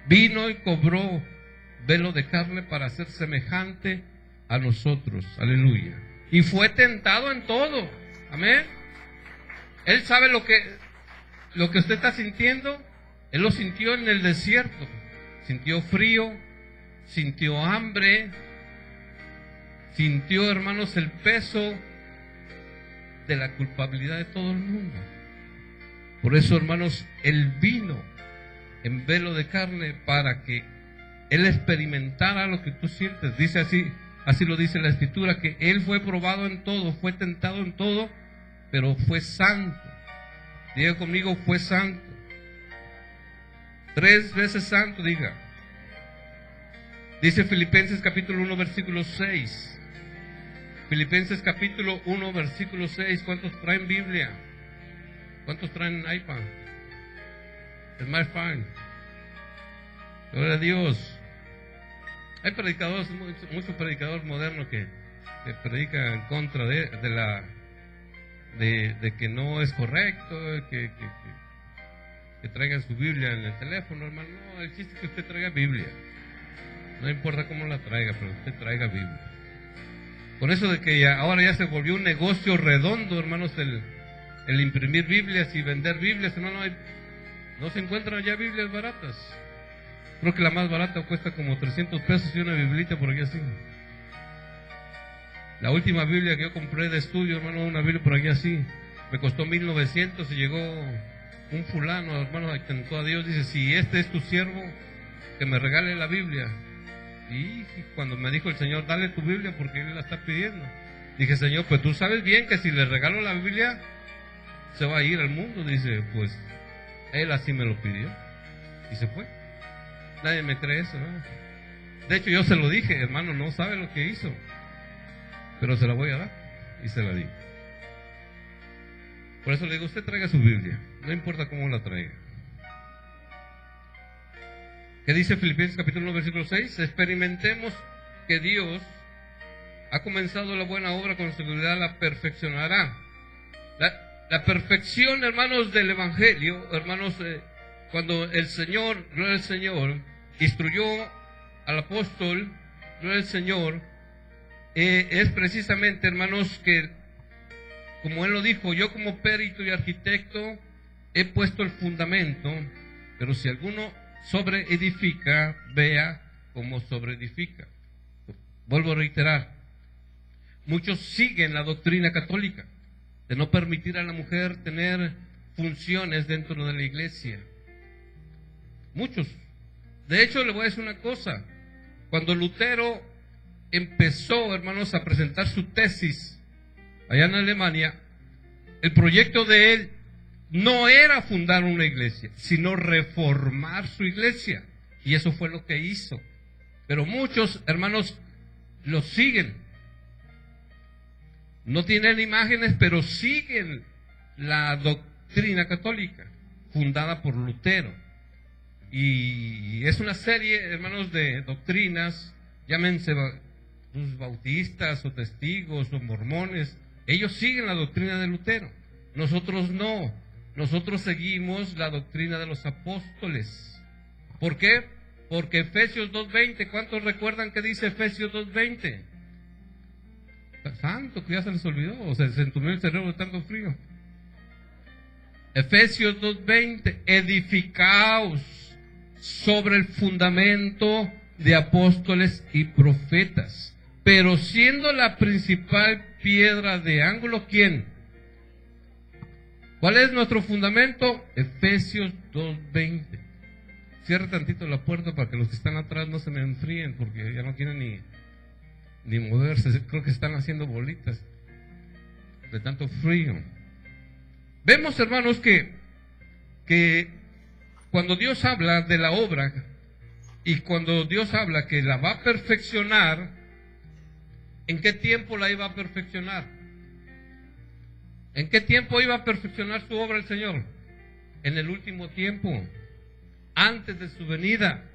vino y cobró velo de carne para ser semejante a nosotros, aleluya. Y fue tentado en todo, amén. Él sabe lo que usted está sintiendo. Él lo sintió en el desierto. Sintió frío, sintió hambre, sintió, hermanos, el peso de la culpabilidad de todo el mundo. Por eso, hermanos, él vino en velo de carne para que él experimentara lo que tú sientes. Dice así lo dice la Escritura, que él fue probado en todo, fue tentado en todo, pero fue santo. Diga conmigo, fue santo. 3 veces santo, diga. Dice Filipenses capítulo 1 versículo 6. Filipenses capítulo 1 versículo 6. ¿Cuántos traen Biblia? ¿Cuántos traen iPad? Smartphone. Gloria a Dios. Hay predicadores, muchos predicadores modernos que predican en contra de que no es correcto, que traigan su Biblia en el teléfono, hermano. No, el chiste es que usted traiga Biblia. No importa cómo la traiga, pero usted traiga Biblia. Por eso de que ahora ya se volvió un negocio redondo, hermanos, el imprimir Biblias y vender Biblias, hermano. No se encuentran ya Biblias baratas. Creo que la más barata cuesta como 300 pesos y una biblita por aquí así. La última Biblia que yo compré de estudio, hermano, una Biblia por aquí así, me costó 1900 y llegó un fulano, hermano, tentó a Dios, dice: si este es tu siervo, que me regale la Biblia. Y cuando me dijo el Señor: dale tu Biblia porque Él la está pidiendo, dije: Señor, pues tú sabes bien que si le regalo la Biblia se va a ir al mundo. Dice: pues Él así me lo pidió. Y se fue. Nadie me cree eso, ¿no? De hecho, yo se lo dije: hermano, no sabe lo que hizo, pero se la voy a dar. Y se la di. Por eso le digo: usted traiga su Biblia, no importa cómo la traiga. ¿Qué dice Filipenses capítulo 1 versículo 6? Experimentemos que Dios ha comenzado la buena obra, con seguridad la perfeccionará. La perfección, hermanos, del Evangelio, hermanos, cuando el Señor, gloria al Señor, instruyó al apóstol, gloria al Señor, es precisamente, hermanos, que como él lo dijo, yo como perito y arquitecto he puesto el fundamento, pero si alguno sobreedifica, vea cómo sobreedifica. Vuelvo a reiterar, muchos siguen la doctrina católica de no permitir a la mujer tener funciones dentro de la iglesia. Muchos. De hecho, le voy a decir una cosa. Cuando Lutero empezó, hermanos, a presentar su tesis allá en Alemania, el proyecto de él no era fundar una iglesia, sino reformar su iglesia. Y eso fue lo que hizo. Pero muchos, hermanos, lo siguen. No tienen imágenes, pero siguen la doctrina católica fundada por Lutero. Y es una serie, hermanos, de doctrinas, llámense bautistas o testigos o mormones. Ellos siguen la doctrina de Lutero. Nosotros no. Nosotros seguimos la doctrina de los apóstoles. ¿Por qué? Porque Efesios 2:20, ¿cuántos recuerdan que dice Efesios 2:20? Santo, que ya se les olvidó, o se entumió el cerebro de tanto frío. Efesios 2:20, edificaos sobre el fundamento de apóstoles y profetas, pero siendo la principal piedra de ángulo, ¿quién? ¿Cuál es nuestro fundamento? Efesios 2:20. Cierra tantito la puerta para que los que están atrás no se me enfríen, porque ya no quieren ni moverse. Creo que están haciendo bolitas de tanto frío. Vemos, hermanos, que cuando Dios habla de la obra y cuando Dios habla que la va a perfeccionar, ¿en qué tiempo la iba a perfeccionar? ¿En qué tiempo iba a perfeccionar su obra el Señor? En el último tiempo, antes de su venida.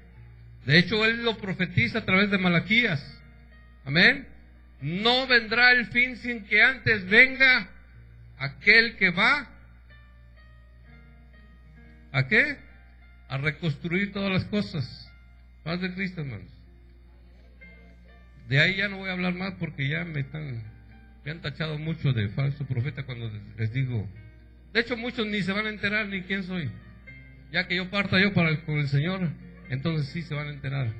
De hecho, Él lo profetiza a través de Malaquías. Amén. No vendrá el fin sin que antes venga aquel que va ¿a qué? A reconstruir todas las cosas. Paz de Cristo, hermanos. De ahí ya no voy a hablar más porque ya me han tachado mucho de falso profeta cuando les digo. De hecho, muchos ni se van a enterar ni quién soy. Ya que yo parta con el Señor, entonces sí se van a enterar.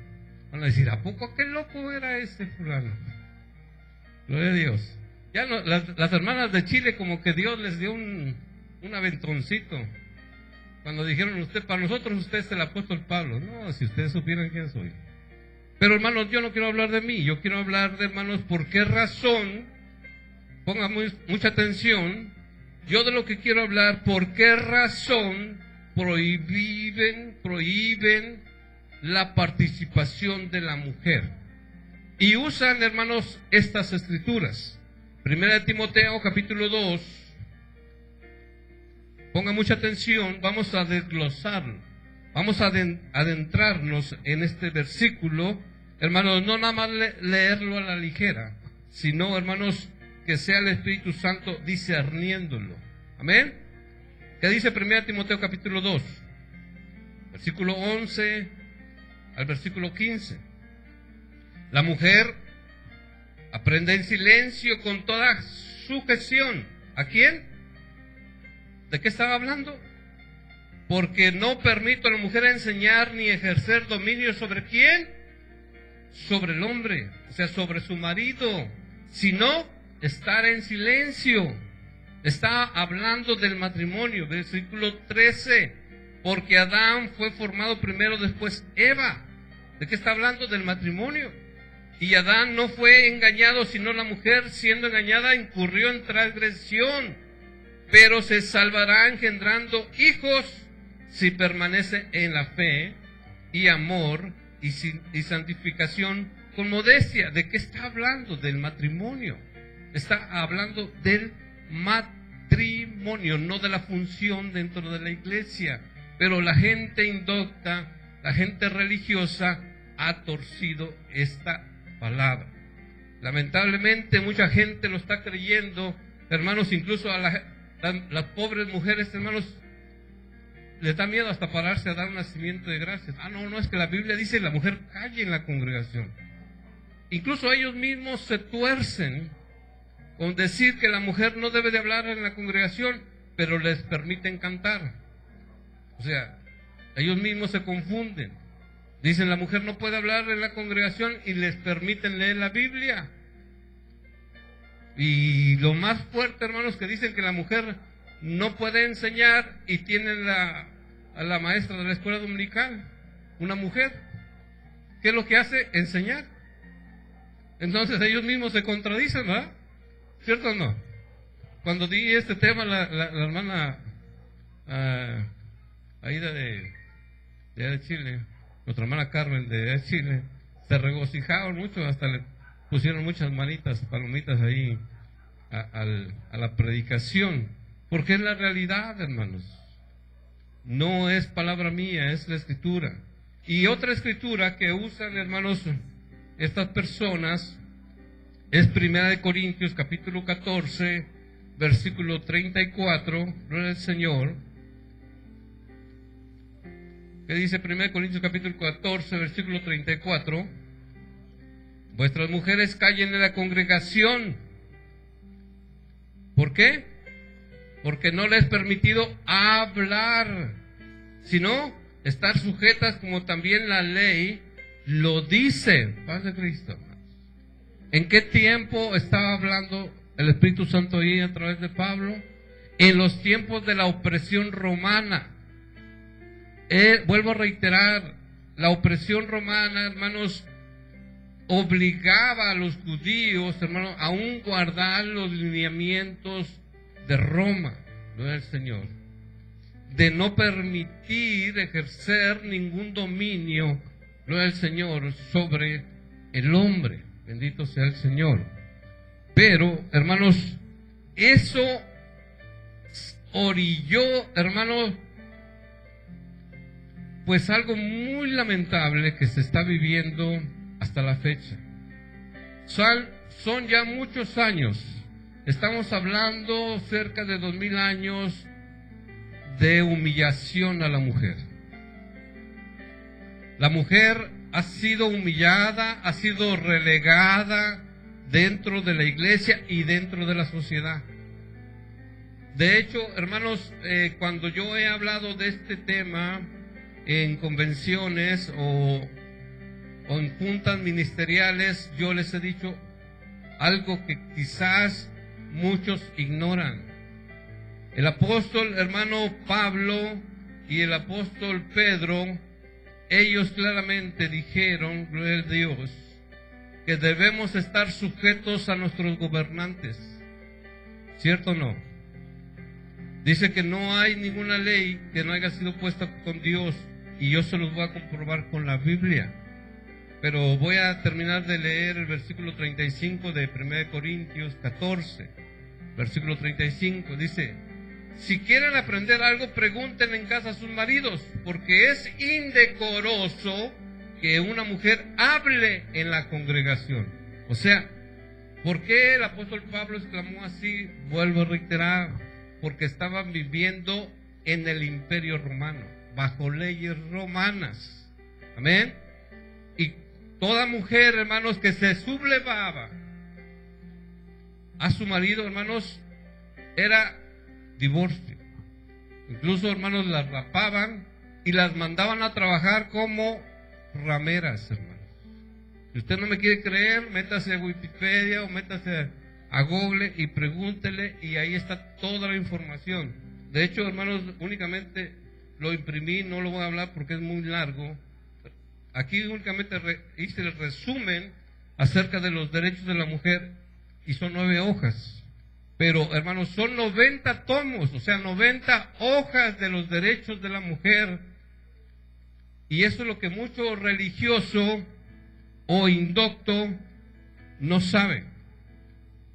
Van a decir, ¿a poco qué loco era ese fulano? Gloria a Dios. Ya no, las hermanas de Chile como que Dios les dio un aventoncito. Cuando dijeron, para nosotros usted es el apóstol Pablo. No, si ustedes supieran quién soy. Pero hermanos, yo no quiero hablar de mí. Yo quiero hablar de, hermanos, por qué razón. Pongan mucha atención. Yo de lo que quiero hablar, por qué razón prohíben la participación de la mujer. Y usan, hermanos, estas escrituras. Primera de Timoteo, capítulo 2. Pongan mucha atención, vamos a desglosarlo. Vamos a adentrarnos en este versículo. Hermanos, no nada más leerlo a la ligera, sino, hermanos, que sea el Espíritu Santo discerniéndolo. Amén. ¿Qué dice Primera de Timoteo, capítulo 2? Versículo 11 al versículo 15. La mujer aprende en silencio con toda sujeción. ¿A quién? ¿De qué estaba hablando? Porque no permito a la mujer enseñar ni ejercer dominio sobre quién, sobre el hombre, o sea, sobre su marido, sino estar en silencio. Está hablando del matrimonio, versículo 13, porque Adán fue formado primero, después Eva. ¿De qué está hablando? Del matrimonio. Y Adán no fue engañado, sino la mujer, siendo engañada, incurrió en transgresión. Pero se salvará engendrando hijos si permanece en la fe y amor y santificación con modestia. ¿De qué está hablando? Del matrimonio. Está hablando del matrimonio, no de la función dentro de la iglesia. Pero la gente indocta, la gente religiosa ha torcido esta palabra. Lamentablemente mucha gente lo está creyendo, hermanos, incluso a las pobres mujeres, hermanos, les da miedo hasta pararse a dar un nacimiento de gracias. No, es que la Biblia dice la mujer calle en la congregación. Incluso ellos mismos se tuercen con decir que la mujer no debe de hablar en la congregación, pero les permiten cantar. O sea, ellos mismos se confunden. Dicen la mujer no puede hablar en la congregación y les permiten leer la Biblia. Y lo más fuerte, hermanos, que dicen que la mujer no puede enseñar y tienen a la maestra de la escuela dominical, una mujer. ¿Qué es lo que hace? Enseñar. Entonces ellos mismos se contradicen, ¿verdad? ¿Cierto o no? Cuando di este tema, la hermana Aida de Chile, nuestra hermana Carmen de Chile, se regocijaron mucho, hasta le pusieron muchas manitas, palomitas ahí a la predicación, porque es la realidad, hermanos. No es palabra mía, es la escritura. Y otra escritura que usan, hermanos, estas personas es 1 Corintios capítulo 14, versículo 34, gloria al Señor. ¿Qué dice 1 Corintios capítulo 14, versículo 34? Vuestras mujeres callen en la congregación. ¿Por qué? Porque no les es permitido hablar, sino estar sujetas como también la ley lo dice. Paz de Cristo. ¿En qué tiempo estaba hablando el Espíritu Santo ahí a través de Pablo? En los tiempos de la opresión romana. Vuelvo a reiterar, la opresión romana, hermanos, obligaba a los judíos, hermanos, a aún guardar los lineamientos de Roma, ¿no? El Señor, de no permitir ejercer ningún dominio, ¿no? El Señor, sobre el hombre. Bendito sea el Señor. Pero, hermanos, eso orilló, hermanos, pues algo muy lamentable que se está viviendo hasta la fecha. Son ya muchos años, estamos hablando cerca de 2000 años de humillación a la mujer. La mujer ha sido humillada, ha sido relegada dentro de la iglesia y dentro de la sociedad. De hecho, hermanos, cuando yo he hablado de este tema en convenciones o en juntas ministeriales, yo les he dicho algo que quizás muchos ignoran. El apóstol hermano Pablo y el apóstol Pedro, ellos claramente dijeron, gloria a Dios, que debemos estar sujetos a nuestros gobernantes. ¿Cierto o no? Dice que no hay ninguna ley que no haya sido puesta con Dios, y yo se los voy a comprobar con la Biblia. Pero voy a terminar de leer el versículo 35 de 1 Corintios 14, versículo 35. Dice: si quieren aprender algo, pregunten en casa a sus maridos, porque es indecoroso que una mujer hable en la congregación. O sea, ¿por qué el apóstol Pablo exclamó así? Vuelvo a reiterar, porque estaban viviendo en el imperio romano, bajo leyes romanas. Amén. Y toda mujer, hermanos, que se sublevaba a su marido, hermanos, era divorcio. Incluso, hermanos, las rapaban y las mandaban a trabajar como rameras, hermanos. Si usted no me quiere creer, métase a Wikipedia o métase a Google y pregúntele, y ahí está toda la información. De hecho, hermanos, únicamente lo imprimí, no lo voy a hablar porque es muy largo. Aquí únicamente hice el resumen acerca de los derechos de la mujer y son 9 hojas. Pero, hermanos, son 90 tomos, o sea, 90 hojas de los derechos de la mujer. Y eso es lo que mucho religioso o indocto no sabe.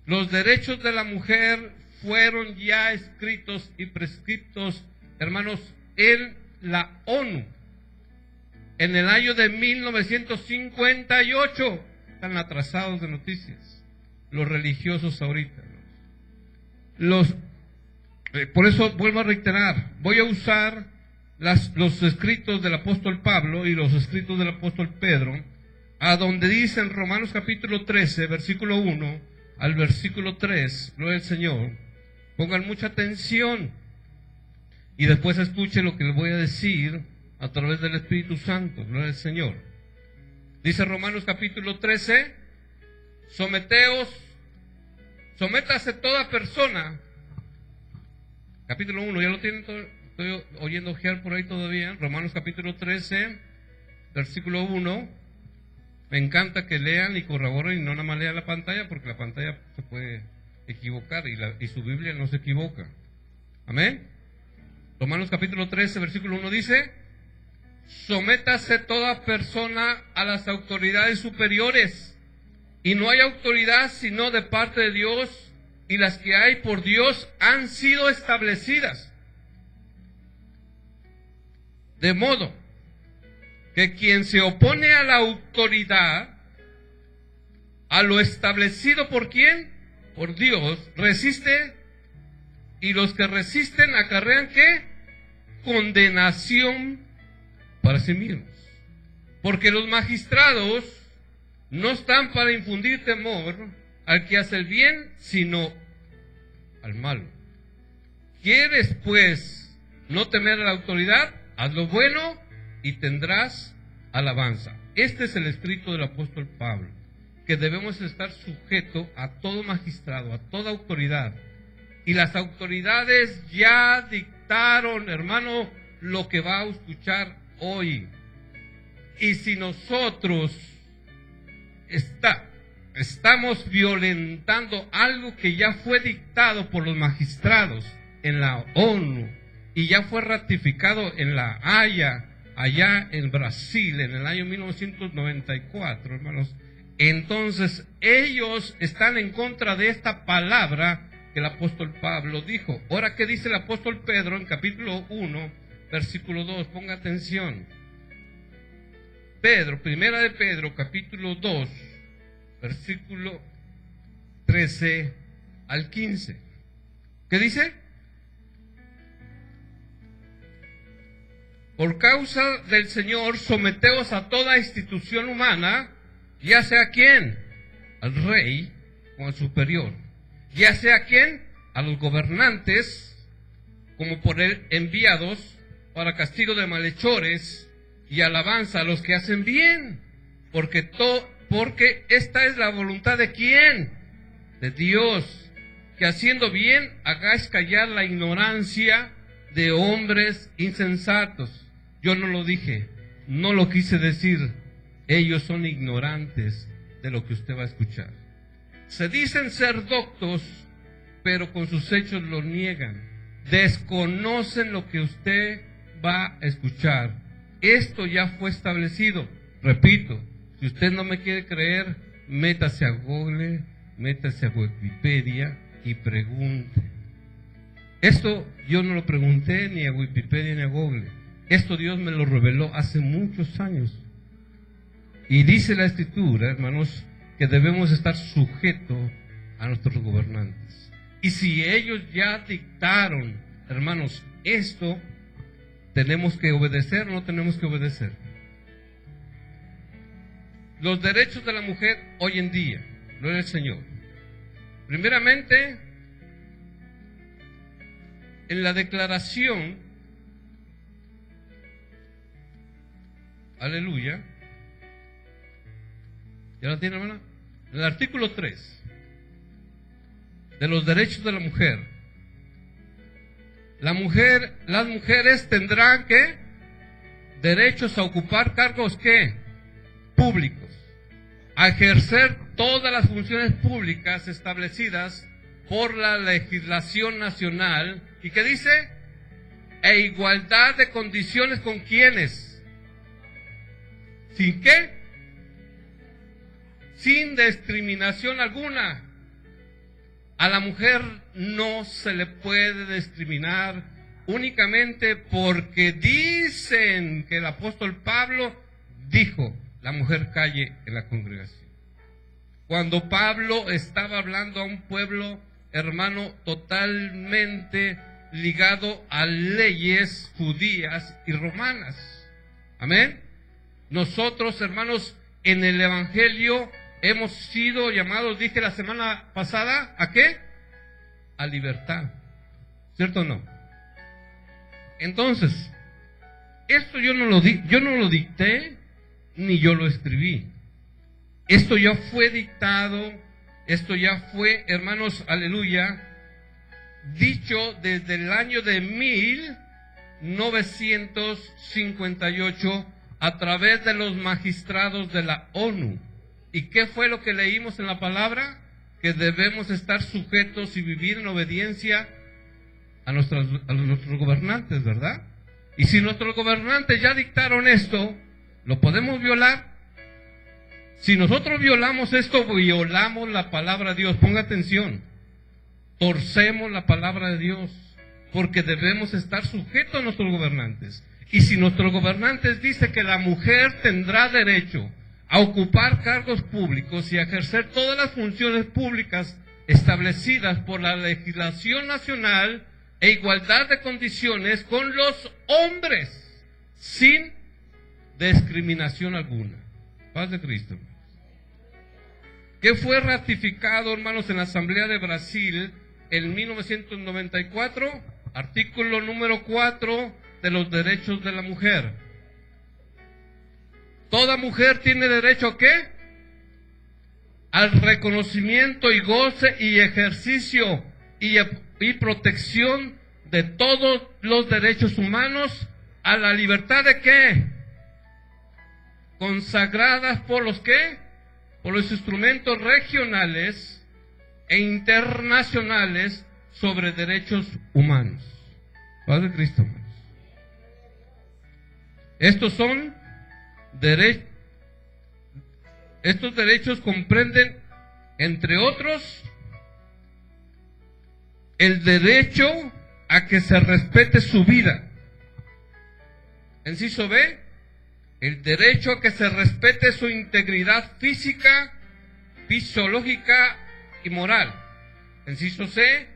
Los derechos de la mujer fueron ya escritos y prescritos, hermanos, en la ONU. En el año de 1958, están atrasados de noticias los religiosos ahorita. Por eso vuelvo a reiterar, voy a usar los escritos del apóstol Pablo y los escritos del apóstol Pedro, a donde dice en Romanos capítulo 13, versículo 1, al versículo 3, gloria al Señor. Pongan mucha atención y después escuchen lo que les voy a decir a través del Espíritu Santo, gloria al Señor. Dice Romanos capítulo 13, sométase toda persona. Capítulo 1, ¿ya lo tienen todo? Estoy oyendo ojear por ahí todavía. Romanos capítulo 13, versículo 1. Me encanta que lean y corroboren y no nada más lean la pantalla, porque la pantalla se puede equivocar y su Biblia no se equivoca. Amén. Romanos capítulo 13, versículo 1 dice: sométase toda persona a las autoridades superiores, y no hay autoridad sino de parte de Dios, y las que hay por Dios han sido establecidas. De modo que quien se opone a la autoridad, a lo establecido por ¿quién? Por Dios, resiste, y los que resisten acarrean ¿qué? Condenación para sí mismos. Porque los magistrados no están para infundir temor al que hace el bien, sino al malo. ¿Quieres pues no temer a la autoridad? Haz lo bueno y tendrás alabanza. Este es el escrito del apóstol Pablo, que debemos estar sujetos a todo magistrado, a toda autoridad. Y las autoridades ya dictaron, hermano, lo que va a escuchar hoy. Y si nosotros estamos violentando algo que ya fue dictado por los magistrados en la ONU y ya fue ratificado en la Haya, allá en Brasil, en el año 1994, hermanos, entonces ellos están en contra de esta palabra que el apóstol Pablo dijo. Ahora, ¿qué dice el apóstol Pedro en capítulo 1, versículo 2? Ponga atención. Primera de Pedro, capítulo 2, versículo 13 al 15. ¿Qué dice? Por causa del Señor, someteos a toda institución humana, ya sea quién, al rey o al superior, ya sea quién, a los gobernantes, como por él enviados para castigo de malhechores y alabanza a los que hacen bien, porque esta es la voluntad de quién, de Dios, que haciendo bien hagáis callar la ignorancia de hombres insensatos. Yo no lo dije, no lo quise decir. Ellos son ignorantes de lo que usted va a escuchar. Se dicen ser doctos, pero con sus hechos lo niegan. Desconocen lo que usted va a escuchar. Esto ya fue establecido. Repito, si usted no me quiere creer, métase a Google, métase a Wikipedia y pregunte. Esto yo no lo pregunté ni a Wikipedia ni a Google. Esto Dios me lo reveló hace muchos años. Y dice la Escritura, hermanos, que debemos estar sujetos a nuestros gobernantes. Y si ellos ya dictaron, hermanos, esto, ¿tenemos que obedecer o no tenemos que obedecer? Los derechos de la mujer hoy en día, gloria al Señor. Primeramente, en la declaración, aleluya, ¿ya la tiene, hermana? En el artículo 3 de los derechos de la mujer, las mujeres tendrán ¿qué? Derechos a ocupar cargos ¿qué? Públicos, a ejercer todas las funciones públicas establecidas por la legislación nacional. ¿Y qué dice? E igualdad de condiciones con quienes. ¿Sin qué? Sin discriminación alguna. A la mujer no se le puede discriminar únicamente porque dicen que el apóstol Pablo dijo, la mujer calle en la congregación. Cuando Pablo estaba hablando a un pueblo, hermano, totalmente ligado a leyes judías y romanas. Amén. Nosotros, hermanos, en el Evangelio hemos sido llamados, dije la semana pasada, ¿a qué? A libertad. ¿Cierto o no? Entonces, esto yo no lo dicté, ni yo lo escribí. Esto ya fue dictado, esto ya fue, hermanos, aleluya, dicho desde el año de 1958 a través de los magistrados de la ONU. ¿Y qué fue lo que leímos en la palabra? Que debemos estar sujetos y vivir en obediencia a nuestros gobernantes, ¿verdad? Y si nuestros gobernantes ya dictaron esto, ¿lo podemos violar? Si nosotros violamos esto, violamos la palabra de Dios. Ponga atención. Torcemos la palabra de Dios, porque debemos estar sujetos a nuestros gobernantes. Y si nuestros gobernantes dicen que la mujer tendrá derecho a ocupar cargos públicos y a ejercer todas las funciones públicas establecidas por la legislación nacional e igualdad de condiciones con los hombres, sin discriminación alguna. Paz de Cristo. Que fue ratificado, hermanos, en la Asamblea de Brasil en 1994, artículo número 4 de los derechos de la mujer. Toda mujer tiene derecho ¿a qué? Al reconocimiento y goce y ejercicio y protección de todos los derechos humanos, a la libertad de ¿qué? Consagradas por los ¿qué? Por los instrumentos regionales e internacionales sobre derechos humanos. Paz de Cristo. Estos derechos comprenden, entre otros, el derecho a que se respete su vida. Inciso B, el derecho a que se respete su integridad física, fisiológica y moral. Inciso C,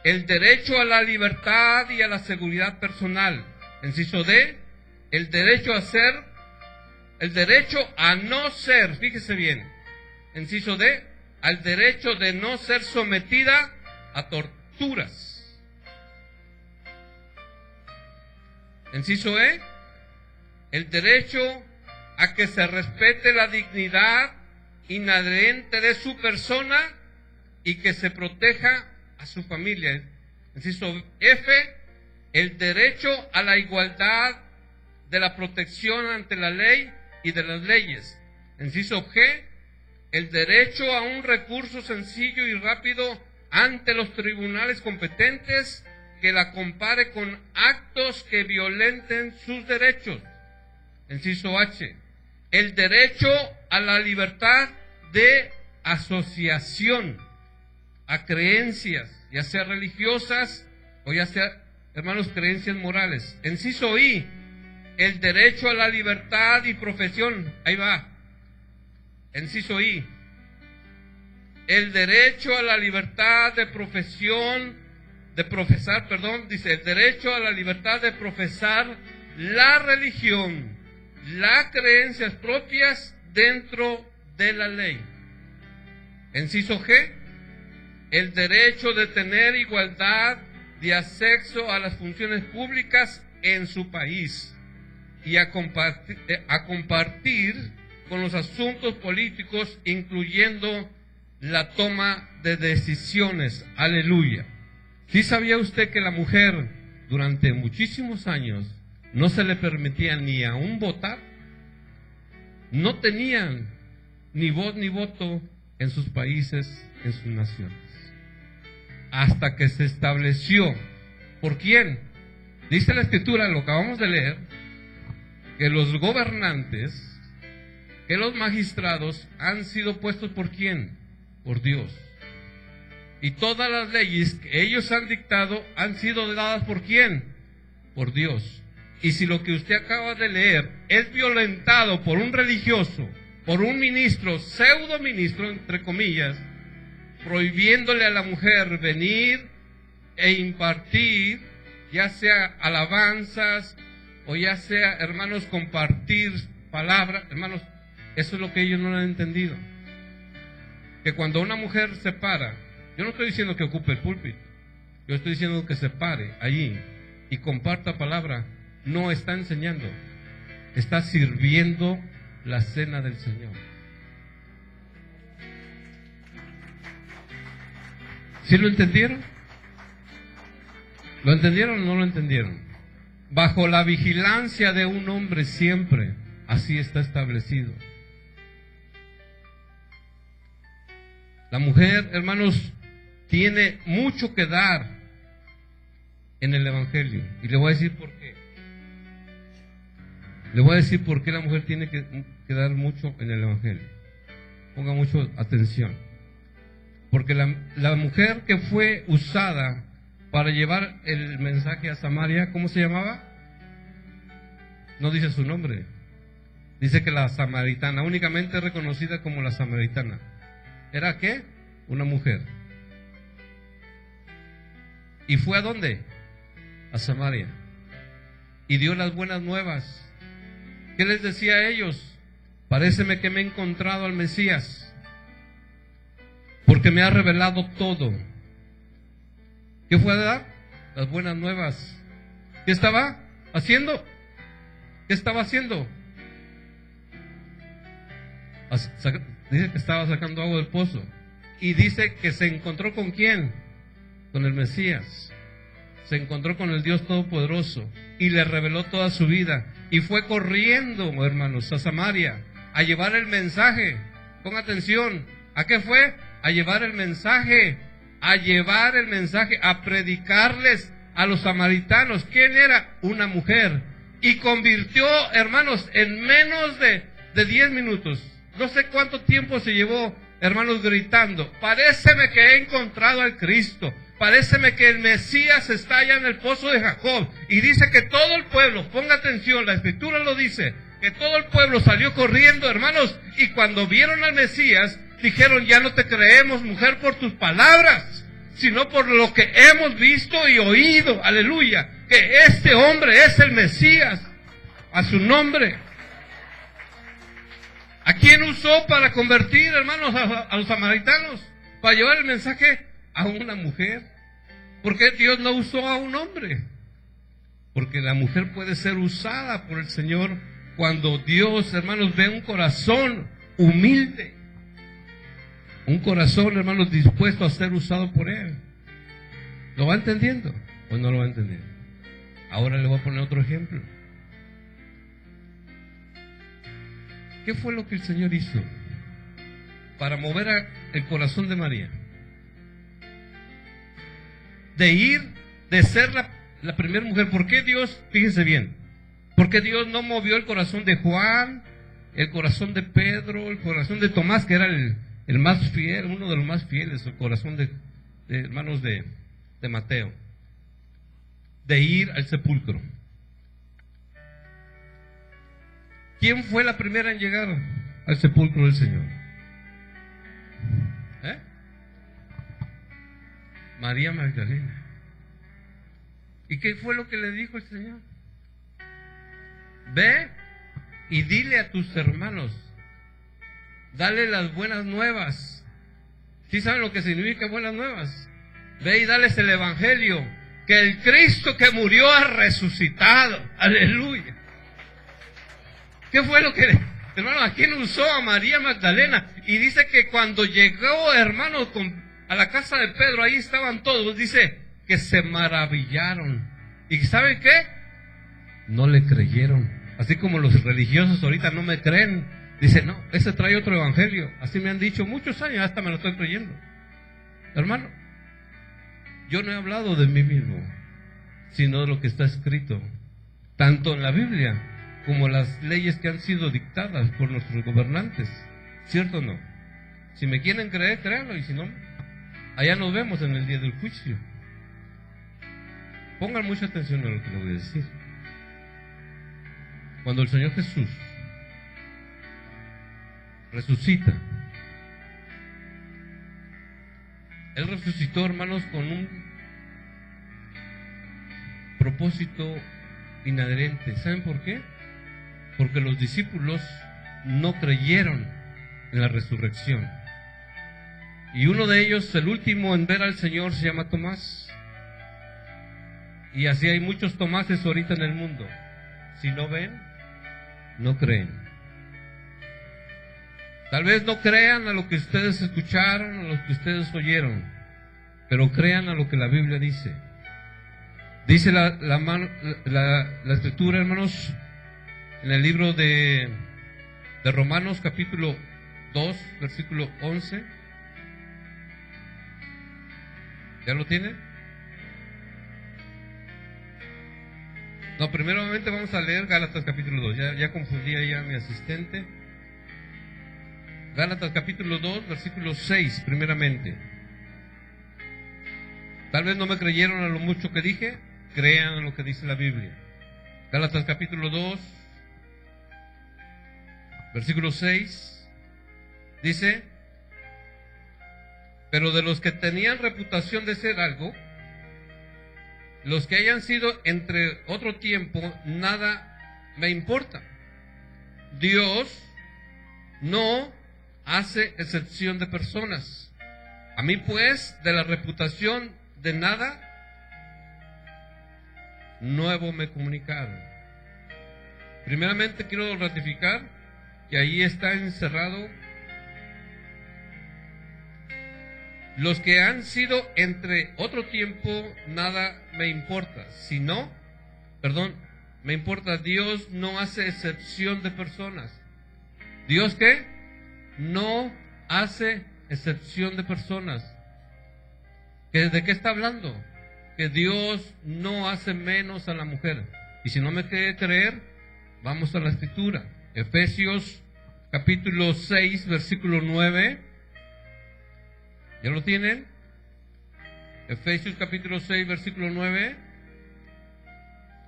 el derecho a la libertad y a la seguridad personal. Inciso D, el derecho a no ser, fíjese bien. Inciso D, al derecho de no ser sometida a torturas. Inciso E, el derecho a que se respete la dignidad inherente de su persona y que se proteja a su familia. Inciso F, el derecho a la igualdad de la protección ante la ley y de las leyes. Inciso G, el derecho a un recurso sencillo y rápido ante los tribunales competentes que la compare con actos que violenten sus derechos. Inciso H, el derecho a la libertad de asociación, a creencias, ya sea religiosas o ya sea, hermanos, creencias morales. Inciso I, el derecho a la libertad y profesión. Ahí va. Inciso I, el derecho a la libertad de profesión, dice, el derecho a la libertad de profesar la religión, las creencias propias dentro de la ley. Inciso G, el derecho de tener igualdad de acceso a las funciones públicas en su país y a compartir con los asuntos políticos, incluyendo la toma de decisiones. Aleluya. ¿Sí sabía usted que la mujer durante muchísimos años no se le permitía ni aún votar? No tenían ni voz ni voto en sus países, en sus naciones. Hasta que se estableció. ¿Por quién? Dice la Escritura, lo acabamos de leer, que los gobernantes, que los magistrados han sido puestos ¿por quién? Por Dios. Y todas las leyes que ellos han dictado han sido dadas ¿por quién? Por Dios. Y si lo que usted acaba de leer es violentado por un religioso, por un ministro, pseudo ministro, entre comillas, prohibiéndole a la mujer venir e impartir, ya sea alabanzas o ya sea, hermanos, compartir palabras, hermanos, eso es lo que ellos no han entendido. que cuando una mujer se para, yo no estoy diciendo que ocupe el púlpito, yo estoy diciendo que se pare allí y comparta palabra, no está enseñando, está sirviendo la cena del Señor. ¿Sí lo entendieron? ¿Lo entendieron o no lo entendieron? Bajo la vigilancia de un hombre siempre, así está establecido. La mujer, hermanos, tiene mucho que dar en el Evangelio. Y le voy a decir por qué. Le voy a decir por qué la mujer tiene que dar mucho en el Evangelio. Ponga mucho atención. Porque la mujer que fue usada para llevar el mensaje a Samaria, ¿cómo se llamaba? No dice su nombre. Dice que la samaritana, únicamente reconocida como la samaritana. ¿Era qué? Una mujer. ¿Y fue a dónde? A Samaria. Y dio las buenas nuevas. ¿Qué les decía a ellos? Paréceme que me he encontrado al Mesías, porque me ha revelado todo. ¿Qué fue a dar? Las buenas nuevas. ¿Qué estaba haciendo? ¿Qué estaba haciendo? Dice que estaba sacando agua del pozo. Y dice que se encontró ¿con quién? Con el Mesías. Se encontró con el Dios Todopoderoso y le reveló toda su vida. Y fue corriendo, hermanos, a Samaria a llevar el mensaje. Ponga atención. ¿A qué fue? A llevar el mensaje. A llevar el mensaje, a predicarles a los samaritanos. ¿Quién era? Una mujer. Y convirtió, hermanos, en menos de 10 minutos. No sé cuánto tiempo se llevó, hermanos, gritando: paréceme que he encontrado al Cristo. Paréceme que el Mesías está allá en el pozo de Jacob. Y dice que todo el pueblo, ponga atención, la Escritura lo dice, que todo el pueblo salió corriendo, hermanos. Y cuando vieron al Mesías, dijeron: ya no te creemos, mujer, por tus palabras, sino por lo que hemos visto y oído. Aleluya, que este hombre es el Mesías. A su nombre. ¿A quién usó para convertir, hermanos, a los samaritanos? Para llevar el mensaje a una mujer. ¿Por qué Dios no usó a un hombre? Porque la mujer puede ser usada por el Señor cuando Dios, hermanos, ve un corazón humilde. Un corazón, hermanos, dispuesto a ser usado por Él. ¿Lo va entendiendo o no lo va entendiendo? Ahora le voy a poner otro ejemplo. ¿Qué fue lo que el Señor hizo para mover el corazón de María? De ser la primera mujer. ¿Por qué Dios, fíjense bien, por qué Dios no movió el corazón de Juan, el corazón de Pedro, el corazón de Tomás, que era el más fiel, uno de los más fieles, el corazón de hermanos de Mateo, de ir al sepulcro? ¿Quién fue la primera en llegar al sepulcro del Señor? María Magdalena. ¿Y qué fue lo que le dijo el Señor? Ve y dile a tus hermanos, dale las buenas nuevas. ¿Sí saben lo que significa buenas nuevas? Ve y dales el Evangelio, que el Cristo que murió ha resucitado. Aleluya. ¿Qué fue lo que, hermano, a quién usó? A María Magdalena. Y dice que cuando llegó, hermano, a la casa de Pedro, ahí estaban todos, dice que se maravillaron. ¿Y saben qué? No le creyeron. Así como los religiosos ahorita no me creen. Dice: no, ese trae otro evangelio. Así me han dicho muchos años, hasta me lo estoy creyendo. Hermano, yo no he hablado de mí mismo, sino de lo que está escrito, tanto en la Biblia como las leyes que han sido dictadas por nuestros gobernantes. ¿Cierto o no? Si me quieren creer, créanlo, y si no, allá nos vemos en el día del juicio. Pongan mucha atención a lo que les voy a decir. Cuando el Señor Jesús resucita, Él resucitó, hermanos, con un propósito inadherente. ¿Saben por qué? Porque los discípulos no creyeron en la resurrección. Y uno de ellos, el último en ver al Señor, se llama Tomás. Y así hay muchos Tomáses ahorita en el mundo. Si no ven, no creen. Tal vez no crean a lo que ustedes escucharon, a lo que ustedes oyeron, pero crean a lo que la Biblia dice. Dice la Escritura, hermanos, en el libro de Romanos capítulo 2, versículo 11. ¿Ya lo tiene? No, primeramente vamos a leer Gálatas capítulo 2. Ya confundí ahí a mi asistente. Gálatas capítulo 2, versículo 6, primeramente. Tal vez no me creyeron a lo mucho que dije, crean en lo que dice la Biblia. Gálatas capítulo 2, versículo 6, dice: pero de los que tenían reputación de ser algo, los que hayan sido entre otro tiempo, nada me importa. Dios no hace excepción de personas. A mí pues, de la reputación de nada nuevo me comunicaron. Primeramente quiero ratificar que ahí está encerrado los que han sido entre otro tiempo, nada me importa. Si no, me importa. Dios no hace excepción de personas. ¿Dios qué? No hace excepción de personas. ¿De qué está hablando? Que Dios no hace menos a la mujer. Y si no me quiere creer, vamos a la Escritura. Efesios capítulo 6, versículo 9. ¿Ya lo tienen? Efesios capítulo 6, versículo 9.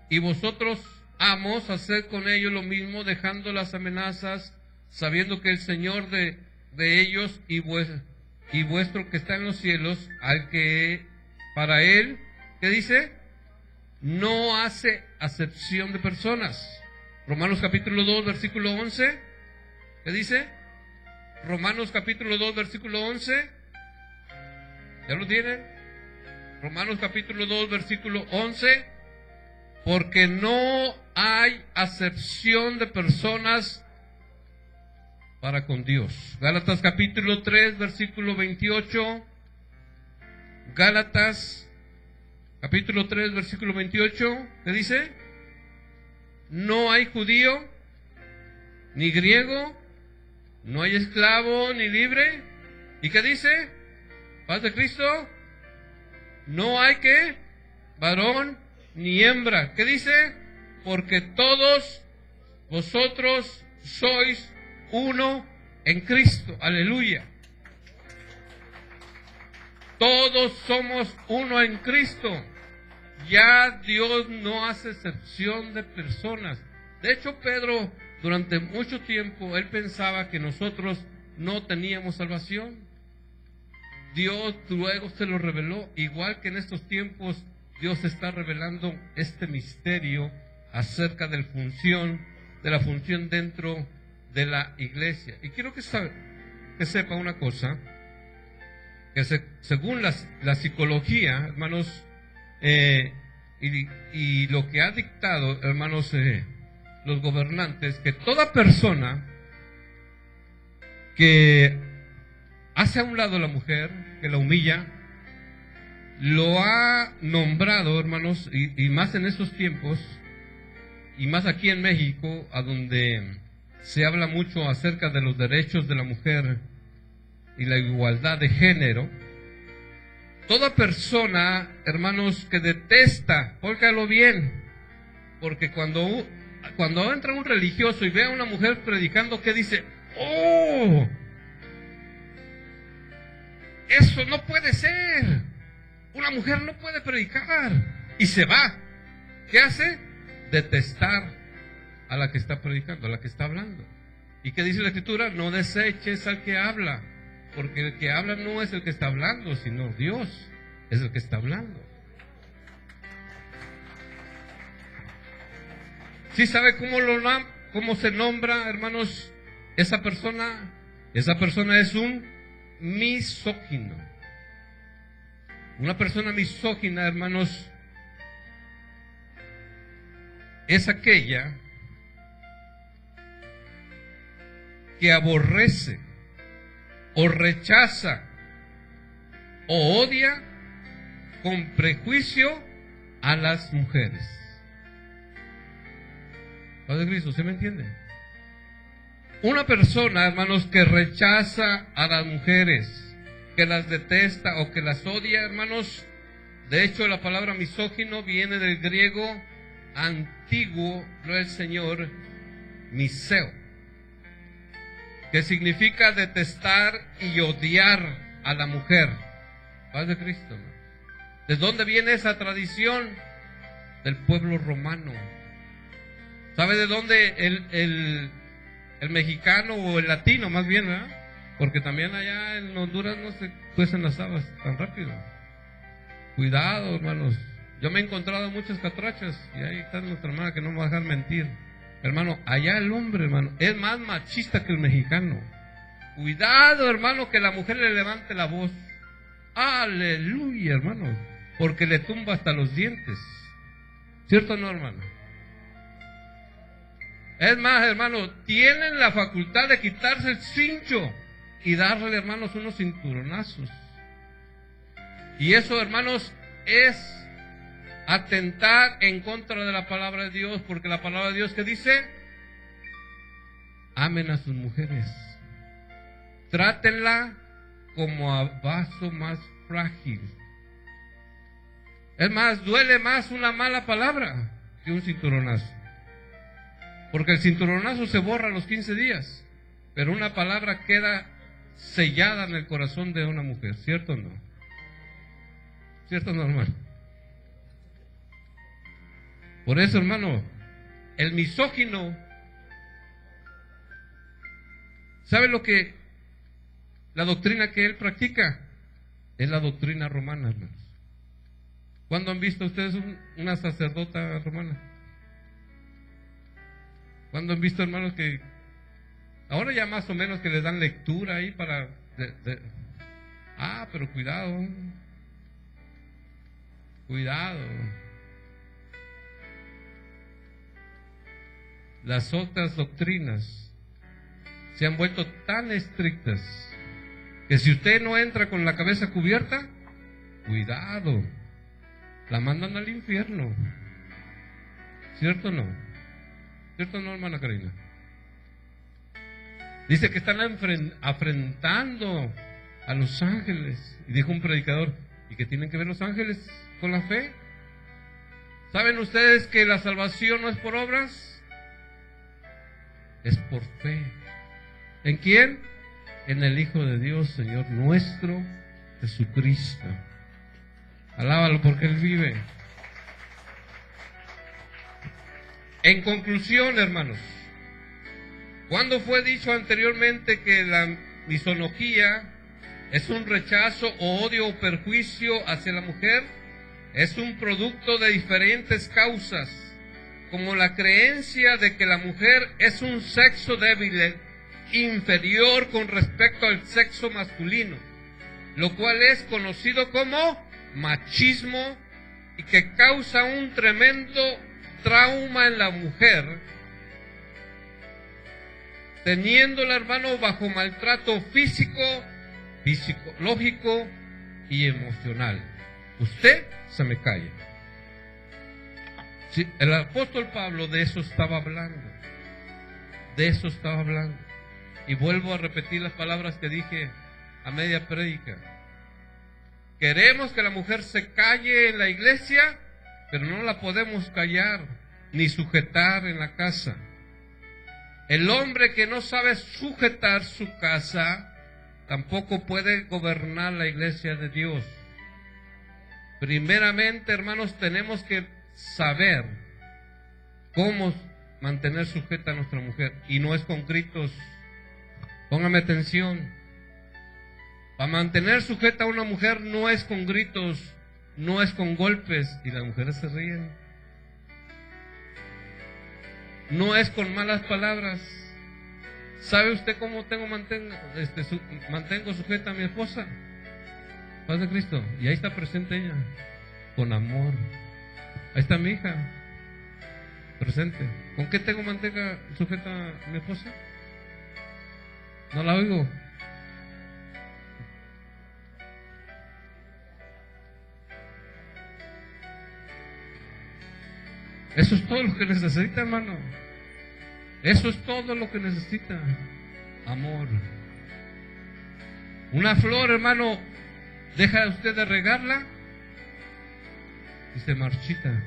Y vosotros, amos, haced con ellos lo mismo, dejando las amenazas, sabiendo que el Señor de ellos y vuestro que está en los cielos, al que para Él, ¿qué dice? No hace acepción de personas. Romanos capítulo 2, versículo 11. ¿Qué dice? Romanos capítulo 2, versículo 11. ¿Ya lo tienen? Romanos capítulo 2, versículo 11. Porque no hay acepción de personas para con Dios. Gálatas capítulo 3, versículo 28. Gálatas capítulo 3, versículo 28. ¿Qué dice? No hay judío, ni griego, no hay esclavo, ni libre. ¿Y qué dice? Paz de Cristo. No hay que varón ni hembra. ¿Qué dice? Porque todos vosotros sois uno en Cristo. Aleluya. Todos somos uno en Cristo. Ya Dios no hace excepción de personas. De hecho, Pedro, durante mucho tiempo, él pensaba que nosotros no teníamos salvación. Dios luego se lo reveló, igual que en estos tiempos Dios está revelando este misterio acerca de la función dentro de la iglesia. Y quiero que sepa una cosa, que según la psicología, hermanos, y lo que ha dictado, hermanos, los gobernantes, que toda persona que hace a un lado a la mujer, que la humilla, lo ha nombrado, hermanos, y más en estos tiempos, y más aquí en México, a donde se habla mucho acerca de los derechos de la mujer y la igualdad de género. Toda persona, hermanos, que detesta, óigalo bien, porque cuando entra un religioso y ve a una mujer predicando, ¿qué dice? ¡Oh! Eso no puede ser. Una mujer no puede predicar. Y se va. ¿Qué hace? Detestar a la que está predicando, a la que está hablando. ¿Y qué dice la Escritura? No deseches al que habla, porque el que habla no es el que está hablando, sino Dios es el que está hablando. ¿Sí sabe cómo se nombra, hermanos, esa persona? Esa persona es un misógino. Una persona misógina, hermanos, es aquella que aborrece o rechaza o odia con prejuicio a las mujeres. Padre Cristo, ¿se me entiende? Una persona, hermanos, que rechaza a las mujeres, que las detesta o que las odia, hermanos, de hecho la palabra misógino viene del griego antiguo del Señor, miseo, que significa detestar y odiar a la mujer. Paz de Cristo, ¿no? ¿De dónde viene esa tradición? Del pueblo romano. ¿Sabe de dónde el mexicano o el latino más bien, ¿verdad? Porque también allá en Honduras no se cuecen las habas tan rápido. Cuidado, hermanos. Yo me he encontrado muchas catrachas y ahí está nuestra hermana que no me va a dejar mentir. Hermano, allá el hombre, hermano, es más machista que el mexicano. Cuidado, hermano, que la mujer le levante la voz. Aleluya, hermano, porque le tumba hasta los dientes. ¿Cierto o no, hermano? Es más, hermano, tienen la facultad de quitarse el cincho y darle, hermanos, unos cinturonazos. Y eso, hermanos, es atentar en contra de la palabra de Dios, porque la palabra de Dios que dice: amen a sus mujeres, trátenla como a vaso más frágil. Es más, duele más una mala palabra que un cinturonazo, porque el cinturonazo se borra a los 15 días, pero una palabra queda sellada en el corazón de una mujer. ¿Cierto o no? ¿Cierto o no, hermano? Por eso, hermano, el misógino, ¿sabe lo que la doctrina que él practica? Es la doctrina romana, hermanos. ¿Cuándo han visto ustedes una sacerdota romana? ¿Cuándo han visto, hermanos, que ahora ya más o menos que les dan lectura ahí para... pero cuidado. Cuidado. Las otras doctrinas se han vuelto tan estrictas que si usted no entra con la cabeza cubierta, cuidado, la mandan al infierno. ¿Cierto o no? ¿Cierto o no, hermana Karina? Dice que están afrentando a los ángeles. Y dijo un predicador: ¿y qué tienen que ver los ángeles con la fe? ¿Saben ustedes que la salvación no es por obras? Es por fe. ¿En quién? En el Hijo de Dios, Señor nuestro Jesucristo. Alábalo porque Él vive. En conclusión, hermanos, ¿cuándo fue dicho anteriormente que la misoginia es un rechazo o odio o perjuicio hacia la mujer? Es un producto de diferentes causas, como la creencia de que la mujer es un sexo débil, inferior con respecto al sexo masculino, lo cual es conocido como machismo y que causa un tremendo trauma en la mujer, teniéndola, hermano, bajo maltrato físico, psicológico y emocional. Usted se me calla. Sí, el apóstol Pablo de eso estaba hablando. De eso estaba hablando. Y vuelvo a repetir las palabras que dije a media prédica. Queremos que la mujer se calle en la iglesia, pero no la podemos callar ni sujetar en la casa. El hombre que no sabe sujetar su casa tampoco puede gobernar la iglesia de Dios. Primeramente, hermanos, tenemos que saber cómo mantener sujeta a nuestra mujer, y no es con gritos. Póngame atención. Para mantener sujeta a una mujer no es con gritos, no es con golpes, y las mujeres se ríen. No es con malas palabras, ¿Sabe usted cómo mantengo sujeta a mi esposa? Paz de Cristo. Y ahí está presente ella, con amor. Ahí está mi hija, presente. ¿Con qué mantenga sujeta a mi esposa? No la oigo. Eso es todo lo que necesita, hermano. Eso es todo lo que necesita. Amor. Una flor, hermano, deja usted de regarla y se marchita.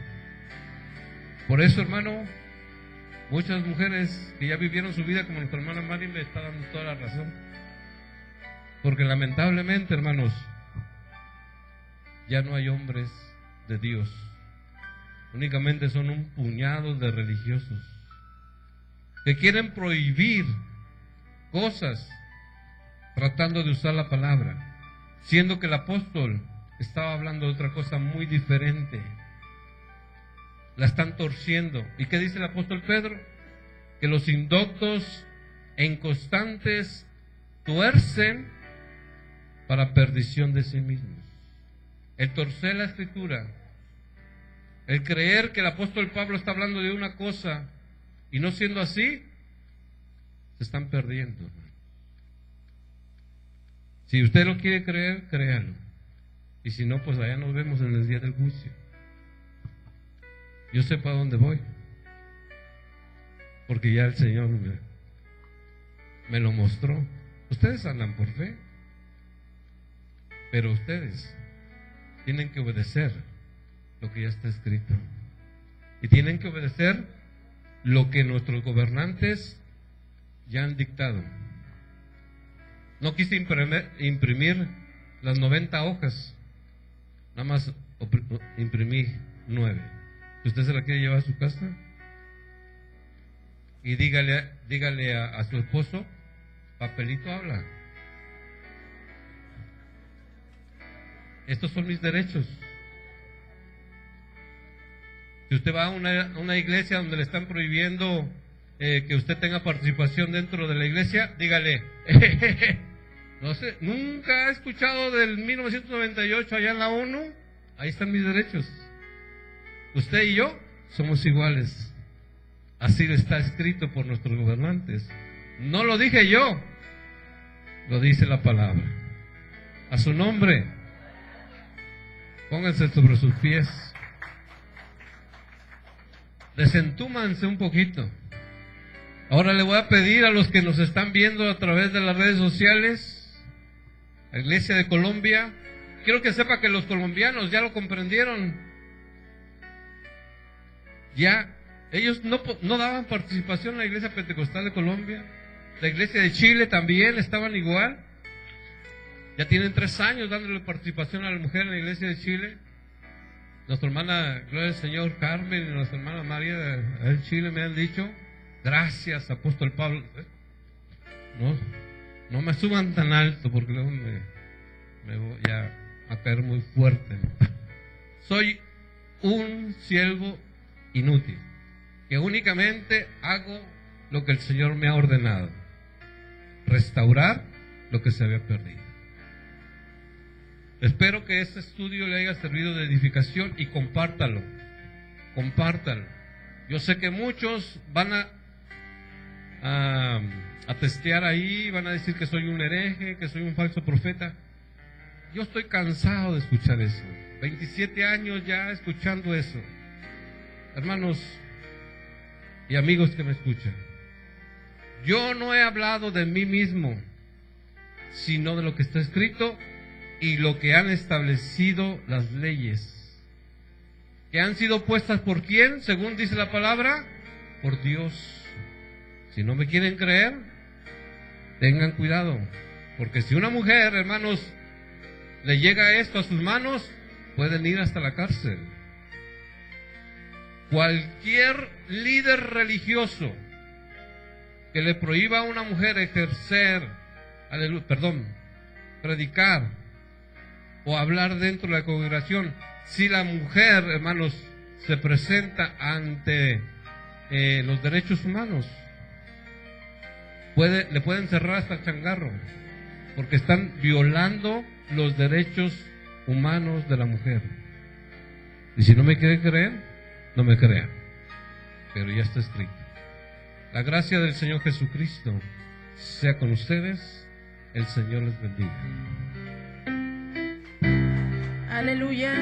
Por eso, hermano, muchas mujeres que ya vivieron su vida como nuestra hermana Mari me está dando toda la razón. Porque lamentablemente, hermanos, ya no hay hombres de Dios. Únicamente son un puñado de religiosos que quieren prohibir cosas tratando de usar la palabra, siendo que el apóstol estaba hablando de otra cosa muy diferente. La están torciendo. ¿Y qué dice el apóstol Pedro? Que los indoctos e inconstantes tuercen para perdición de sí mismos. El torcer la escritura, el creer que el apóstol Pablo está hablando de una cosa y no siendo así, se están perdiendo. Si usted lo quiere creer, créalo. Y si no, pues allá nos vemos en el día del juicio. Yo sé para dónde voy, porque ya el Señor me lo mostró. Ustedes andan por fe, pero ustedes tienen que obedecer lo que ya está escrito. Y tienen que obedecer lo que nuestros gobernantes ya han dictado. No quise imprimir las 90 hojas, nada más imprimí 9. ¿Usted se la quiere llevar a su casa? Y dígale a su esposo, papelito habla. Estos son mis derechos. Si usted va a una iglesia donde le están prohibiendo que usted tenga participación dentro de la iglesia, dígale, no sé, nunca ha escuchado del 1998 allá en la ONU. Ahí están mis derechos. Usted y yo somos iguales. Así está escrito por nuestros gobernantes. No lo dije yo, lo dice la palabra. A su nombre, pónganse sobre sus pies. Desentúmanse un poquito. Ahora le voy a pedir a los que nos están viendo a través de las redes sociales, la Iglesia de Colombia, quiero que sepa que los colombianos ya lo comprendieron. Ya, ellos no daban participación en la Iglesia Pentecostal de Colombia. La Iglesia de Chile también estaban igual. Ya tienen 3 años dándole participación a la mujer en la Iglesia de Chile. Nuestra hermana, gloria al Señor, Carmen, y nuestra hermana María de Chile me han dicho, gracias, apóstol Pablo. No me suban tan alto porque luego me voy a caer muy fuerte. Soy un siervo inútil, que únicamente hago lo que el Señor me ha ordenado, restaurar lo que se había perdido. Espero que este estudio le haya servido de edificación y compártalo. Yo sé que muchos van a testear ahí, van a decir que soy un hereje, que soy un falso profeta. Yo estoy cansado de escuchar eso. 27 años ya escuchando eso. Hermanos y amigos que me escuchan, yo no he hablado de mí mismo, sino de lo que está escrito y lo que han establecido las leyes, que han sido puestas por ¿quién? Según dice la palabra, por Dios. Si no me quieren creer, tengan cuidado, porque si una mujer, hermanos, le llega esto a sus manos, pueden ir hasta la cárcel. Cualquier líder religioso que le prohíba a una mujer ejercer, predicar o hablar dentro de la congregación, si la mujer, hermanos, se presenta ante los derechos humanos, le pueden cerrar hasta el changarro, porque están violando los derechos humanos de la mujer. Y si no me quiere creer, no me crean, pero ya está escrito. La gracia del Señor Jesucristo sea con ustedes. El Señor les bendiga. Aleluya.